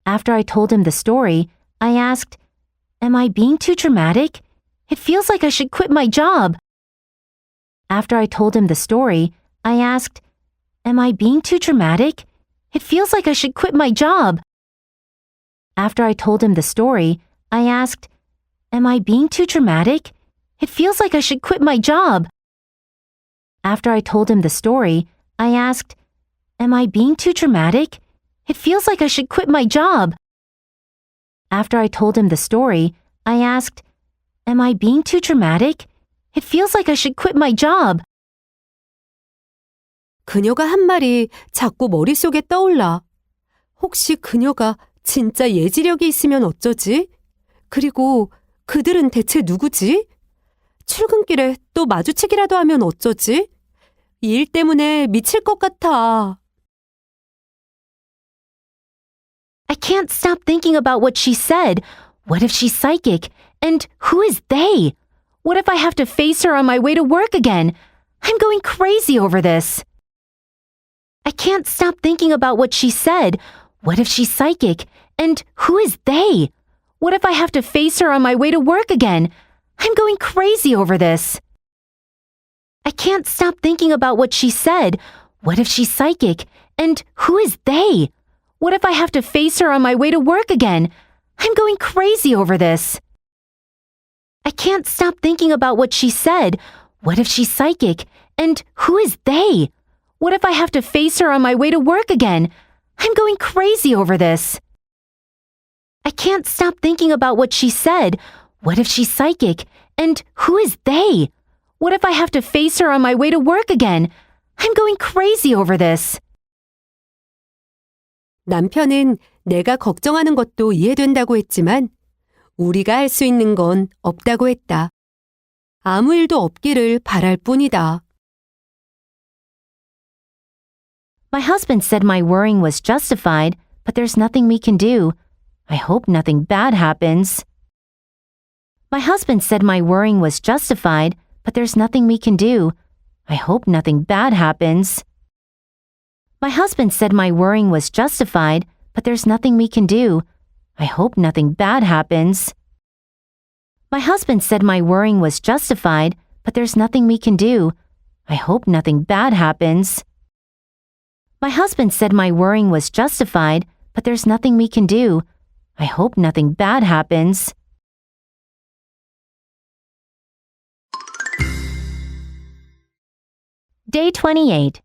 After I told him the story, I asked, "Am I being too dramatic? It feels like I should quit my job." After I told him the story, I asked, "Am I being too dramatic? It feels like I should quit my job." After I told him the story, I asked, "Am I being too dramatic? It feels like I should quit my job." After I told him the story, I asked, "Am I being too dramatic? It feels like I should quit my job." After I told him the story, I asked, "Am I being too dramatic? It feels like I should quit my job." 그녀가 한 말이 자꾸 머릿속에 떠올라. 혹시 그녀가 진짜 예지력이 있으면 어쩌지? 그리고 그들은 대체 누구지? 출근길에 또 마주치기라도 하면 어쩌지? 이 일 때문에 미칠 것 같아. I can't stop thinking about what she said. What if she's psychic? And who is they? What if I have to face her on my way to work again? I'm going crazy over this. I can't stop thinking about what she said. What if she's psychic? And who is they? What if I have to face her on my way to work again? I'm going crazy over this. I can't stop thinking about what she said. What if she's psychic? And who is they? What if I have to face her on my way to work again? I'm going crazy over this. I can't stop thinking about what she said. What if she's psychic? And who is they? What if I have to face her on my way to work again? I'm going crazy over this. I can't stop thinking about what she said. What if she's psychic? And who is they? What if I have to face her on my way to work again? I'm going crazy over this. 남편은 내가 걱정하는 것도 이해된다고 했지만 우리가 할 수 있는 건 없다고 했다. 아무 일도 없기를 바랄 뿐이다. My husband said my worrying was justified, but there's nothing we can do. I hope nothing bad happens. My husband said my worrying was justified, but there's nothing we can do. I hope nothing bad happens. My husband said my worrying was justified, but there's nothing we can do. I hope nothing bad happens. My husband said my worrying was justified, but there's nothing we can do. I hope nothing bad happens. My husband said my worrying was justified, but there's nothing we can do. I hope nothing bad happens. Day 28.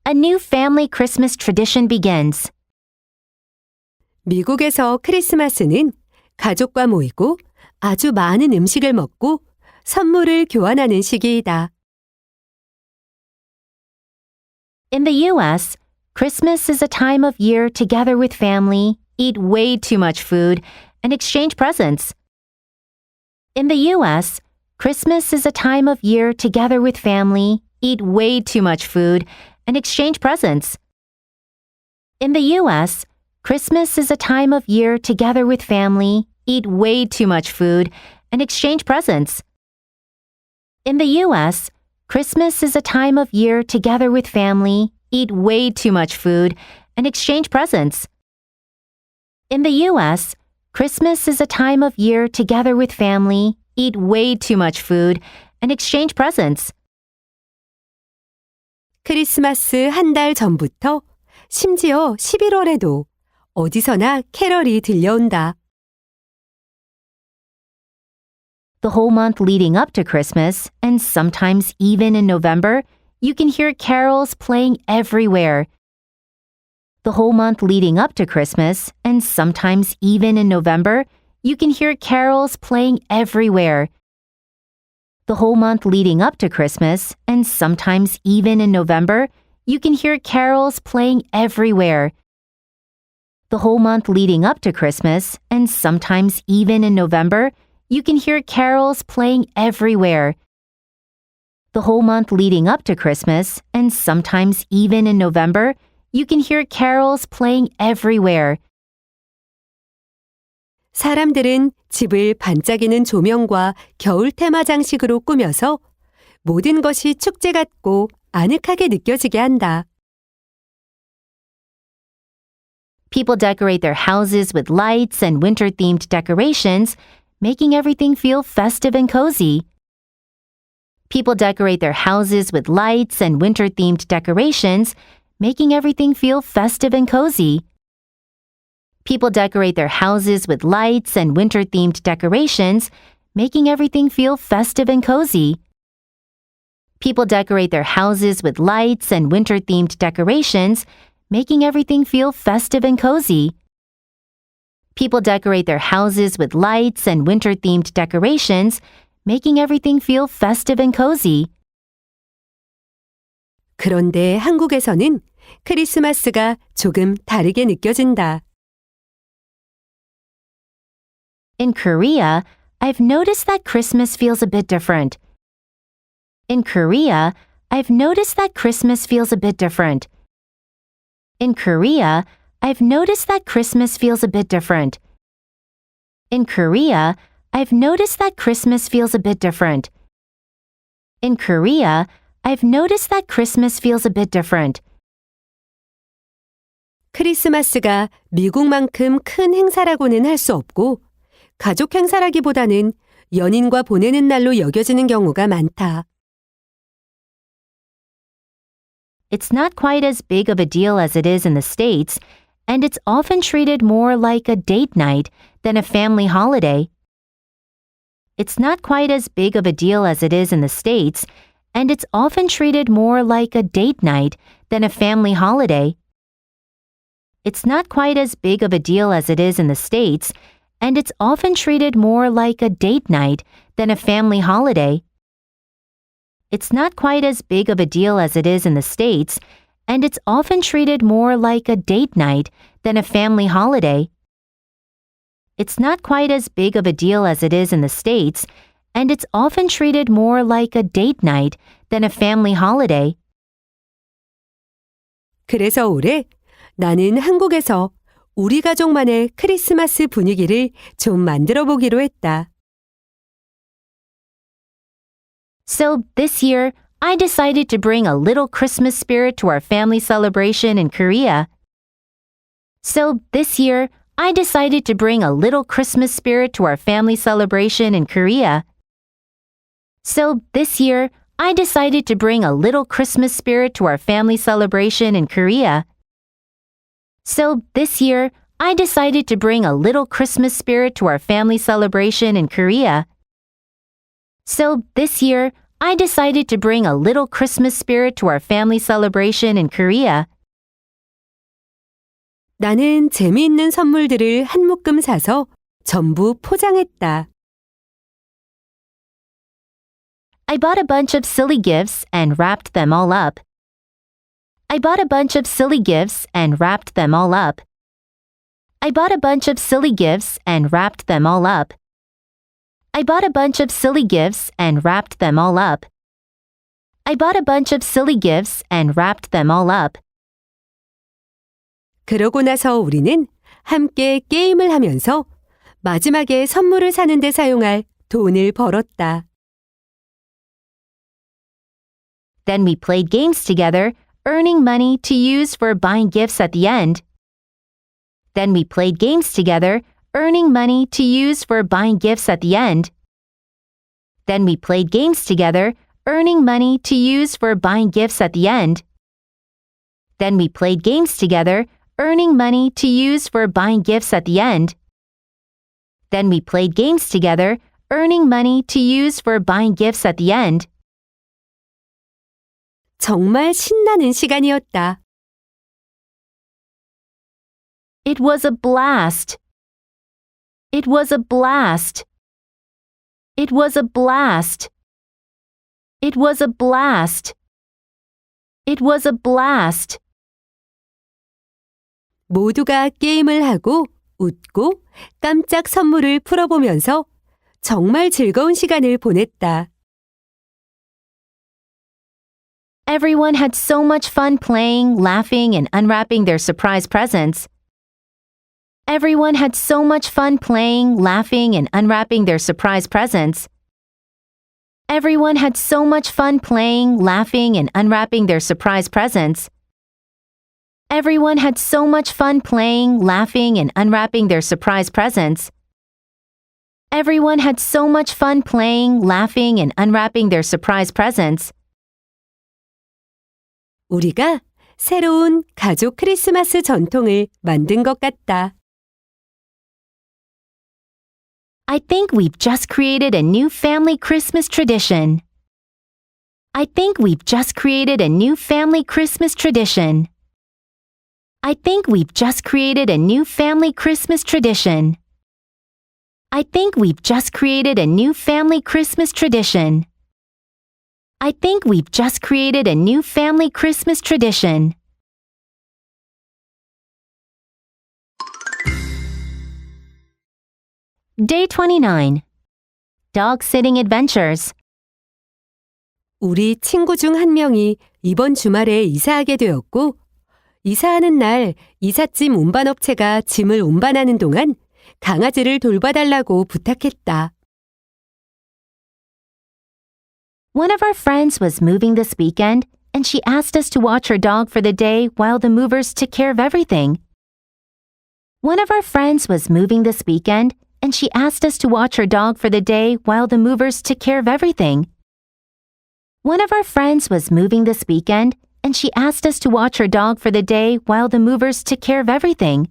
A new family Christmas tradition begins. 미국에서 크리스마스는 가족과 모이고 아주 많은 음식을 먹고 선물을 교환하는 시기이다. In the U.S., Christmas is a time of year together with family, eat way too much food, and exchange presents. In the U.S., Christmas is a time of year together with family, eat way too much food, and exchange presents. In the U.S., Christmas is a time of year together with family, eat way too much food, and exchange presents. In the U.S., Christmas is a time of year together with family, eat way too much food, and exchange presents. In the U.S., Christmas is a time of year together with family, eat way too much food, and exchange presents. 크리스마스 한 달 전부터 심지어 11월에도 어디서나 캐럴이 들려온다. The whole month leading up to Christmas, and sometimes even in November, you can hear carols playing everywhere. The whole month leading up to Christmas, and sometimes even in November, you can hear carols playing everywhere. The whole month leading up to Christmas, and sometimes even in November, you can hear carols playing everywhere. The whole month leading up to Christmas, and sometimes even in November, you can hear carols playing everywhere. The whole month leading up to Christmas, and sometimes even in November, you can hear carols playing everywhere. 사람들은 집을 반짝이는 조명과 겨울 테마 장식으로 꾸며서 모든 것이 축제 같고 아늑하게 느껴지게 한다. People decorate their houses with lights and winter-themed decorations, making everything feel festive and cozy. People decorate their houses with lights and winter-themed decorations, making everything feel festive and cozy. People decorate their houses with lights and winter-themed decorations, making everything feel festive and cozy. People decorate their houses with lights and winter-themed decorations, making everything feel festive and cozy. People decorate their houses with lights and winter-themed decorations, making everything feel festive and cozy. 그런데 한국에서는 크리스마스가 조금 다르게 느껴진다. In Korea, I've noticed that Christmas feels a bit different. In Korea, I've noticed that Christmas feels a bit different. In Korea, I've noticed that Christmas feels a bit different. In Korea, I've noticed that Christmas feels a bit different. In Korea, I've noticed that Christmas feels a bit different. 크리스마스가 미국만큼 큰 행사라고는 할 수 없고 가족 행사라기보다는 연인과 보내는 날로 여겨지는 경우가 많다. It's not quite as big of a deal as it is in the States, and it's often treated more like a date night than a family holiday. It's not quite as big of a deal as it is in the States, and it's often treated more like a date night than a family holiday. It's not quite as big of a deal as it is in the States, and it's often treated more like a date night than a family holiday. It's not quite as big of a deal as it is in the States, and it's often treated more like a date night than a family holiday. It's not quite as big of a deal as it is in the States, and it's often treated more like a date night than a family holiday. 그래서 올해 나는 한국에서 우리 가족만의 크리스마스 분위기를 좀 만들어 보기로 했다. So this year, I decided to bring a little Christmas spirit to our family celebration in Korea. So this year, I decided to bring a little Christmas spirit to our family celebration in Korea. So this year, I decided to bring a little Christmas spirit to our family celebration in Korea. So this year, I decided to bring a little Christmas spirit to our family celebration in Korea. So this year, I decided to bring a little Christmas spirit to our family celebration in Korea. 나는 재미있는 선물들을 한 묶음 사서 전부 포장했다. I bought a bunch of silly gifts and wrapped them all up. I bought a bunch of silly gifts and wrapped them all up. I bought a bunch of silly gifts and wrapped them all up. I bought a bunch of silly gifts and wrapped them all up. I bought a bunch of silly gifts and wrapped them all up. 그러고 나서 우리는 함께 게임을 하면서 마지막에 선물을 사는 데 사용할 돈을 벌었다. Then we played games together, earning money to use for buying gifts at the end. Then we played games together, earning money to use for buying gifts at the end. Then we played games together, earning money to use for buying gifts at the end. Then we played games together, earning money to use for buying gifts at the end. Then we played games together, earning money to use for buying gifts at the end. 정말 신나는 시간이었다. It was a blast. It was a blast. It was a blast. It was a blast. It was a blast. 모두가 게임을 하고 웃고 깜짝 선물을 풀어보면서 정말 즐거운 시간을 보냈다. Everyone had so much fun playing, laughing, and unwrapping their surprise presents. Everyone had so much fun playing, laughing, and unwrapping their surprise presents. Everyone had so much fun playing, laughing, and unwrapping their surprise presents. Everyone had so much fun playing, laughing, and unwrapping their surprise presents. Everyone had so much fun playing, laughing, and unwrapping their surprise presents. 우리가 새로운 가족 크리스마스 전통을 만든 것 같다. I think we've just created a new family Christmas tradition. I think we've just created a new family Christmas tradition. I think we've just created a new family Christmas tradition. I think we've just created a new family Christmas tradition. I think we've just created a new family Christmas tradition. Day 29. Dog sitting adventures. 우리 친구 중 한 명이 이번 주말에 이사하게 되었고, 이사하는 날 이삿짐 운반업체가 짐을 운반하는 동안 강아지를 돌봐달라고 부탁했다. One of our friends was moving this weekend, and she asked us to watch her dog for the day while the movers took care of everything. One of our friends was moving this weekend, and she asked us to watch her dog for the day while the movers took care of everything. One of our friends was moving this weekend, and she asked us to watch her dog for the day while the movers took care of everything.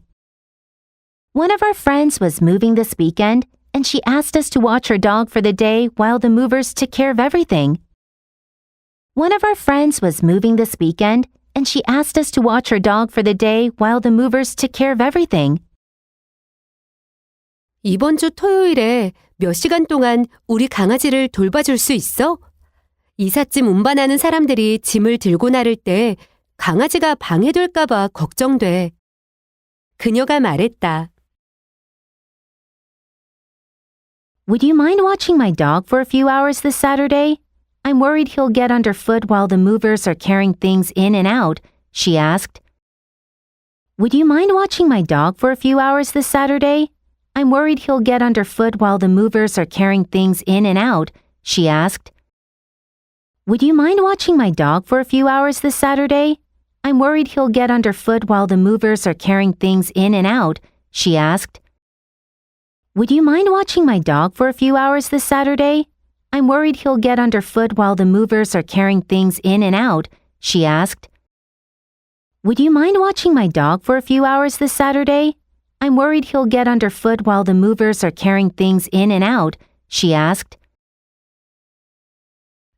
One of our friends was moving this weekend, and she asked us to watch her dog for the day while the movers took care of everything. One of our friends was moving this weekend, and she asked us to watch her dog for the day while the movers took care of everything. 이번 주 토요일에 몇 시간 동안 우리 강아지를 돌봐줄 수 있어? 이삿짐 운반하는 사람들이 짐을 들고 나를 때 강아지가 방해될까봐 걱정돼. 그녀가 말했다. Would you mind watching my dog for a few hours this Saturday? I'm worried he'll get underfoot while the movers are carrying things in and out, she asked. Would you mind watching my dog for a few hours this Saturday? I'm worried he'll get underfoot while the movers are carrying things in and out, she asked. Would you mind watching my dog for a few hours this Saturday? I'm worried he'll get underfoot while the movers are carrying things in and out, she asked. Would you mind watching my dog for a few hours this Saturday? I'm worried he'll get underfoot while the movers are carrying things in and out, she asked. Would you mind watching my dog for a few hours this Saturday? I'm worried he'll get underfoot while the movers are carrying things in and out, she asked.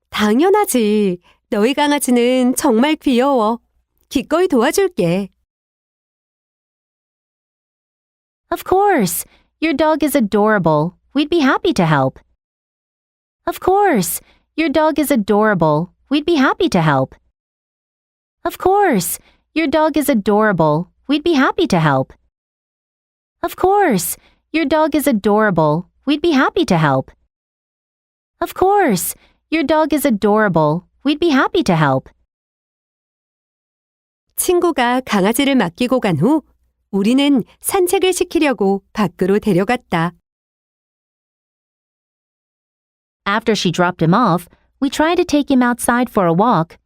당연하지. 너희 강아지는 정말 귀여워. 기꺼이 도와줄게. Of course. Your dog is adorable. We'd be happy to help. Of course. Your dog is adorable. We'd be happy to help. Of course. Your dog is adorable. We'd be happy to help. Of course. Your dog is adorable. We'd be happy to help. Of course. Your dog is adorable. We'd be happy to help. 친구가 강아지를 맡기고 간 후 우리는 산책을 시키려고 밖으로 데려갔다. After she dropped him off, we tried to take him outside for a walk.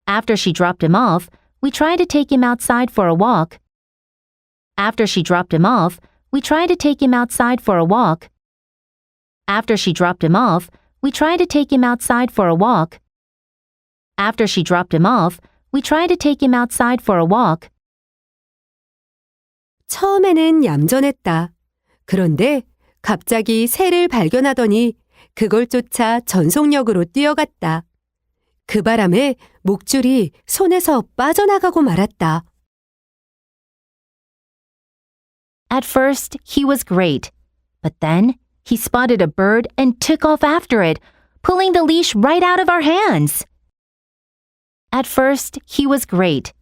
After she dropped him off, we tried to take him outside for a walk. After she dropped him off, we tried to take him outside for a walk. After she dropped him off, we tried to take him outside for a walk. After she dropped him off, we tried to take him outside for a walk. 처음에는 얌전했다. 그런데 갑자기 새를 발견하더니 그걸 쫓아 전속력으로 뛰어갔다. 그 바람에 목줄이 손에서 빠져나가고 말았다. At first, he was great, but then he spotted a bird and took off after it, pulling the leash right out of our hands. At first, he was great,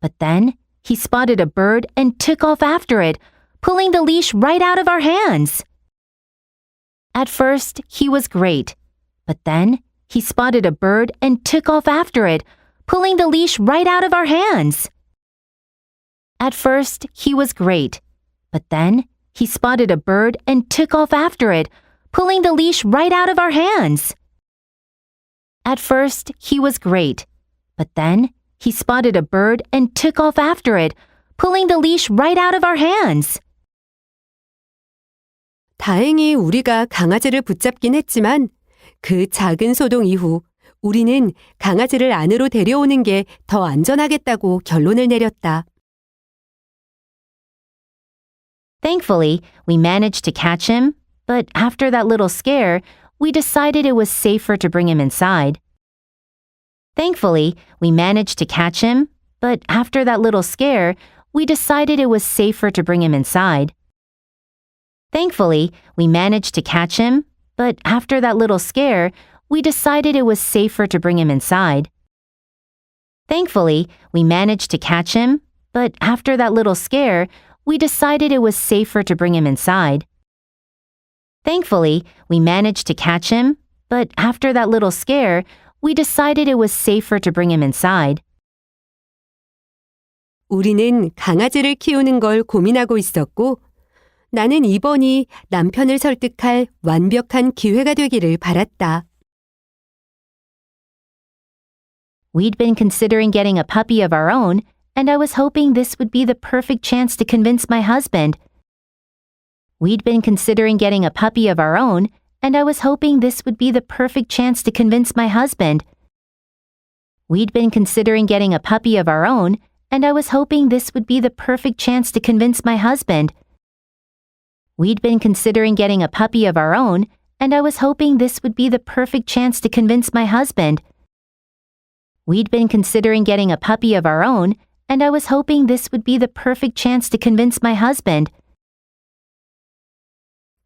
but then he spotted a bird and took off after it, pulling the leash right out of our hands. At first, he was great, but then he spotted a bird and took off after it, pulling the leash right out of our hands. At first, he was great, but then he spotted a bird and took off after it, pulling the leash right out of our hands. At first, he was great, but then he spotted a bird and took off after it, pulling the leash right out of our hands. 다행히 우리가 강아지를 붙잡긴 했지만 그 작은 소동 이후 우리는 강아지를 안으로 데려오는 게 더 안전하겠다고 결론을 내렸다. Thankfully, we managed to catch him, but after that little scare, we decided it was safer to bring him inside. Thankfully, we managed to catch him, but after that little scare, we decided it was safer to bring him inside. Thankfully, we managed to catch him, but after that little scare, we decided it was safer to bring him inside. Thankfully, we managed to catch him, but after that little scare, we decided it was safer to bring him inside. Thankfully, we managed to catch him, but after that little scare, we decided it was safer to bring him inside. 우리는 강아지를 키우는 걸 고민하고 있었고 나는 이번이 남편을 설득할 완벽한 기회가 되기를 바랐다. We'd been considering getting a puppy of our own, and I was hoping this would be the perfect chance to convince my husband. We'd been considering getting a puppy of our own, and I was hoping this would be the perfect chance to convince my husband. We'd been considering getting a puppy of our own, and I was hoping this would be the perfect chance to convince my husband. We'd been considering getting a puppy of our own, and I was hoping this would be the perfect chance to convince my husband. We'd been considering getting a puppy of our own, and I was hoping this would be the perfect chance to convince my husband.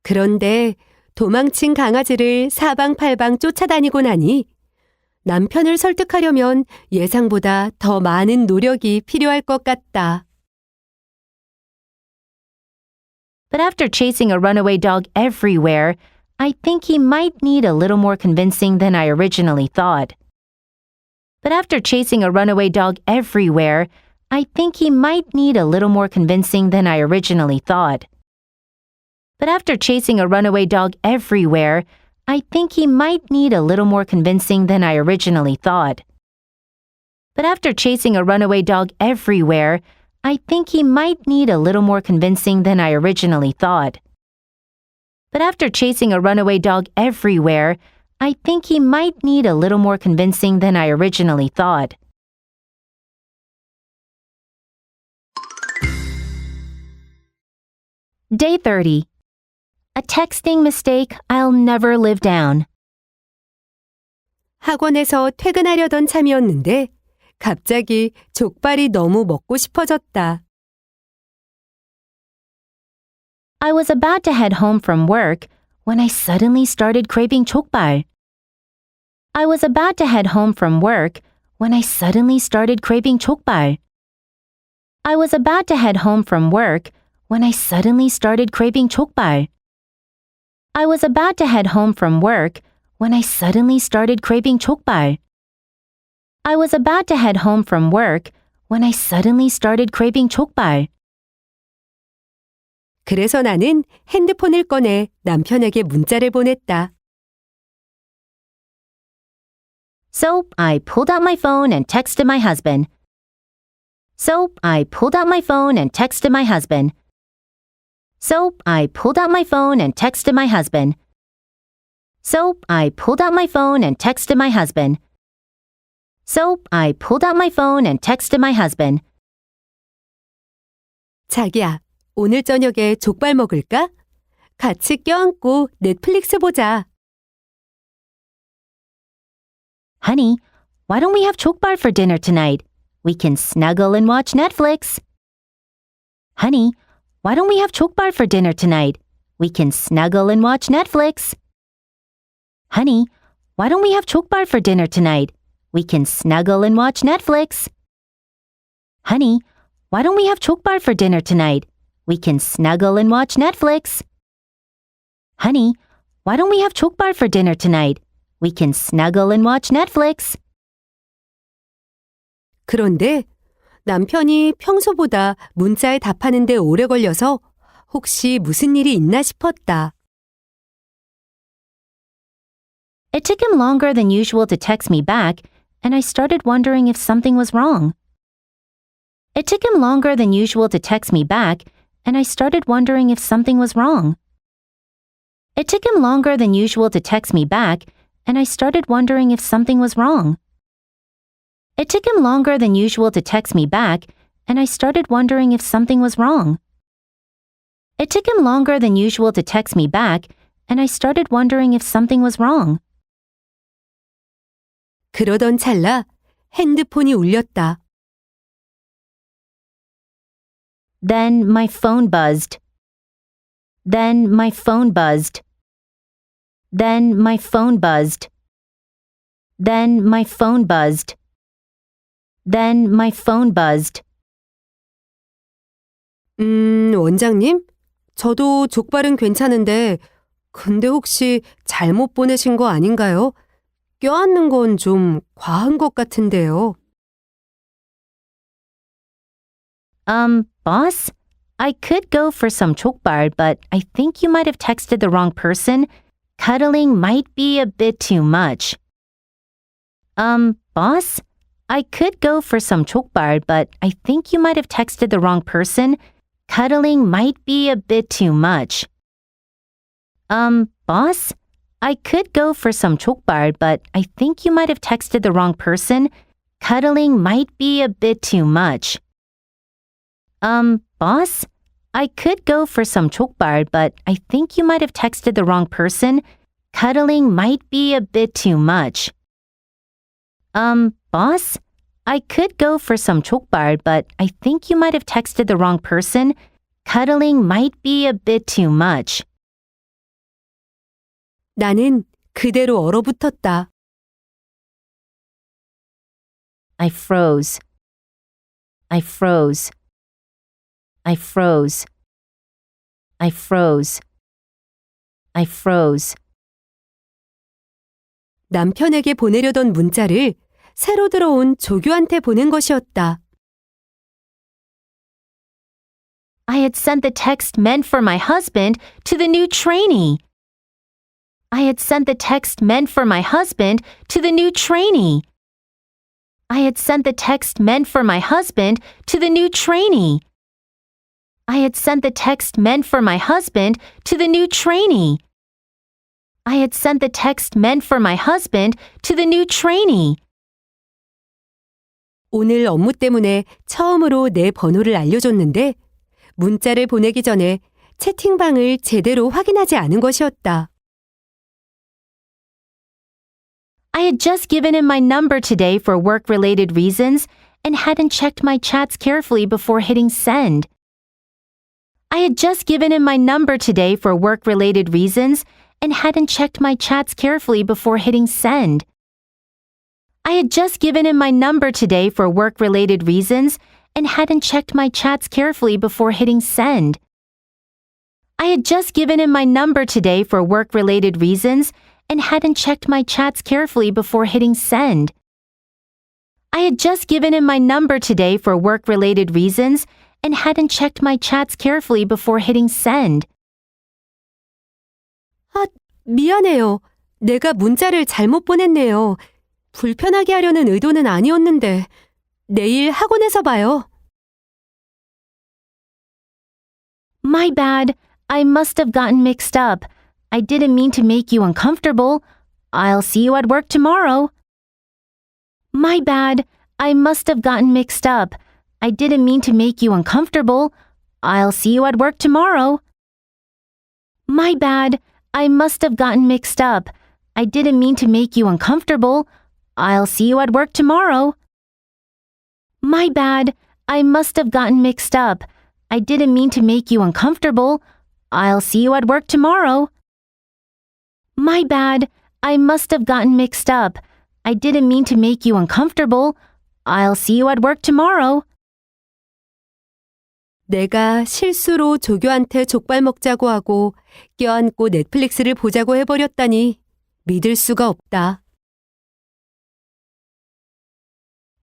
그런데 도망친 강아지를 사방팔방 쫓아다니고 나니 남편을 설득하려면 예상보다 더 많은 노력이 필요할 것 같다. But after chasing a runaway dog everywhere, I think he might need a little more convincing than I originally thought. But after chasing a runaway dog everywhere, I think he might need a little more convincing than I originally thought. But after chasing a runaway dog everywhere, I think he might need a little more convincing than I originally thought. But after chasing a runaway dog everywhere, I think he might need a little more convincing than I originally thought. But after chasing a runaway dog everywhere, I think he might need a little more convincing than I originally thought. Day 30. A texting mistake I'll never live down. 학원에서 퇴근하려던 참이었는데 갑자기 족발이 너무 먹고 싶어졌다. I was about to head home from work when I suddenly started craving 족발. I was about to head home from work when I suddenly started craving 족발. I was about to head home from work when I suddenly started craving 족발. I was about to head home from work when I suddenly started craving 족발. I was about to head home from work when I suddenly started craving 족발. 그래서 나는 핸드폰을 꺼내 남편에게 문자를 보냈다. So I pulled out my phone and texted my husband. So I pulled out my phone and texted my husband. So I pulled out my phone and texted my husband. So I pulled out my phone and texted my husband. So I pulled out my phone and texted my husband. 자기야, 오늘 저녁에 족발 먹을까? 같이 껴안고 넷플릭스 보자. Honey, why don't we have 족발 for dinner tonight? We can snuggle and watch Netflix. Honey, why don't we have 족발 for dinner tonight? We can snuggle and watch Netflix. Honey, why don't we have 족발 for dinner tonight? We can snuggle and watch Netflix. Honey, why don't we have 족발 for dinner tonight? We can snuggle and watch Netflix. Honey, why don't we have 족발 for dinner tonight? We can snuggle and watch Netflix. 그런데 남편이 평소보다 문자에 답하는데 오래 걸려서 혹시 무슨 일이 있나 싶었다. It took him longer than usual to text me back, and I started wondering if something was wrong. It took him longer than usual to text me back, and I started wondering if something was wrong. It took him longer than usual to text me back, and I started wondering if something was wrong. It took him longer than usual to text me back, and I started wondering if something was wrong. It took him longer than usual to text me back, and I started wondering if something was wrong. 그러던 찰나 핸드폰이 울렸다. Then my phone buzzed. Then my phone buzzed. Then my phone buzzed. Then my phone buzzed. Then my phone buzzed. 원장님? 저도 족발은 괜찮은데, 근데 혹시 잘못 보내신 거 아닌가요? 껴안는 건 좀 과한 것 같은데요. Boss? I could go for some chokbar, but I think you might have texted the wrong person. Cuddling might be a bit too much. Boss? I could go for some chokbar, but I think you might have texted the wrong person. Cuddling might be a bit too much. Boss? I could go for some chokbar, but I think you might have texted the wrong person. Cuddling might be a bit too much. Boss? I could go for some chokbar, but I think you might have texted the wrong person. Cuddling might be a bit too much. Boss? I could go for some chokbar, but I think you might have texted the wrong person. Cuddling might be a bit too much. 나는 그대로 얼어붙었다. I froze. I froze. I froze. I froze. I froze. 남편에게 보내려던 문자를 새로 들어온 조교한테 보낸 것이었다. I had sent the text meant for my husband to the new trainee. I had sent the text meant for my husband to the new trainee. I had sent the text meant for my husband to the new trainee. I had sent the text meant for my husband to the new trainee. I had sent the text meant for my husband to the new trainee. 오늘 업무 때문에 처음으로 내 번호를 알려줬는데 문자를 보내기 전에 채팅방을 제대로 확인하지 않은 것이었다. I had just given him my number today for work-related reasons and hadn't checked my chats carefully before hitting send. I had just given him my number today for work-related reasons and hadn't checked my chats carefully before hitting send. I had just given him my number today for work-related reasons and hadn't checked my chats carefully before hitting send. I had just given him my number today for work-related reasons and hadn't checked my chats carefully before hitting send. I had just given him my number today for work-related reasons and hadn't checked my chats carefully before hitting send. 미안해요. 내가 문자를 잘못 보냈네요. 불편하게 하려는 의도는 아니었는데 내일 학원에서 봐요. My bad. I must have gotten mixed up. I didn't mean to make you uncomfortable. I'll see you at work tomorrow. My bad. I must have gotten mixed up. I didn't mean to make you uncomfortable. I'll see you at work tomorrow. My bad. I must have gotten mixed up. I didn't mean to make you uncomfortable. I'll see you at work tomorrow. My bad. I must have gotten mixed up. I didn't mean to make you uncomfortable. I'll see you at work tomorrow. My bad. I must have gotten mixed up. I didn't mean to make you uncomfortable. I'll see you at work tomorrow. 내가 실수로 조교한테 족발 먹자고 하고 껴안고 넷플릭스를 보자고 해버렸다니 믿을 수가 없다.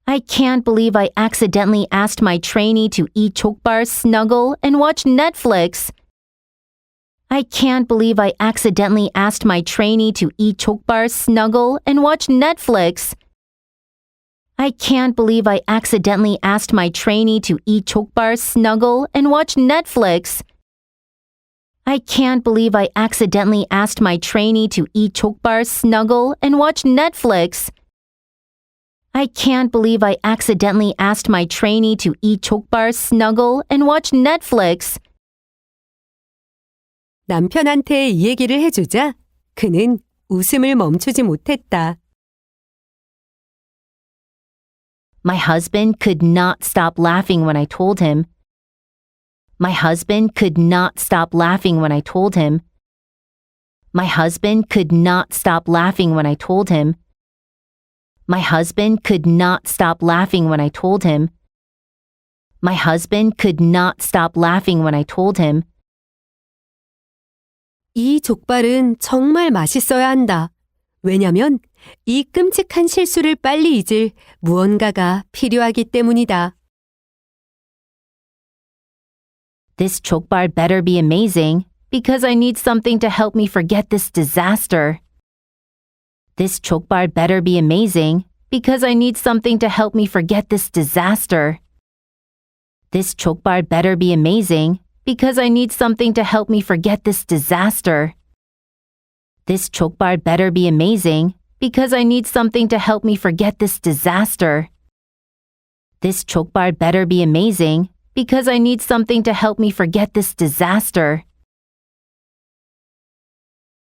I can't believe I accidentally asked my trainee to eat chokbar, snuggle, and watch Netflix. I can't believe I accidentally asked my trainee to eat chokbar, snuggle, and watch Netflix. I can't believe I accidentally asked my trainee to eat 족발, snuggle, and watch Netflix. I can't believe I accidentally asked my trainee to eat 족발, snuggle, and watch Netflix. I can't believe I accidentally asked my trainee to eat 족발, snuggle, and watch Netflix. 남편한테 이 얘기를 해주자 그는 웃음을 멈추지 못했다. My husband could not stop laughing when I told him. My husband could not stop laughing when I told him. My husband could not stop laughing when I told him. My husband could not stop laughing when I told him. My husband could not stop laughing when I told him. 이 족발은 정말 맛있어야 한다. 왜냐면 이 끔찍한 실수를 빨리 잊을 무언가가 필요하기 때문이다. This 족발 better be amazing, because I need something to help me forget this disaster. This 족발 better be amazing, because I need something to help me forget this disaster. This 족발 better be amazing, because I need something to help me forget this disaster. This 족발 better be amazing, because I need something to help me forget this disaster. This 족발 better be amazing, because I need something to help me forget this disaster.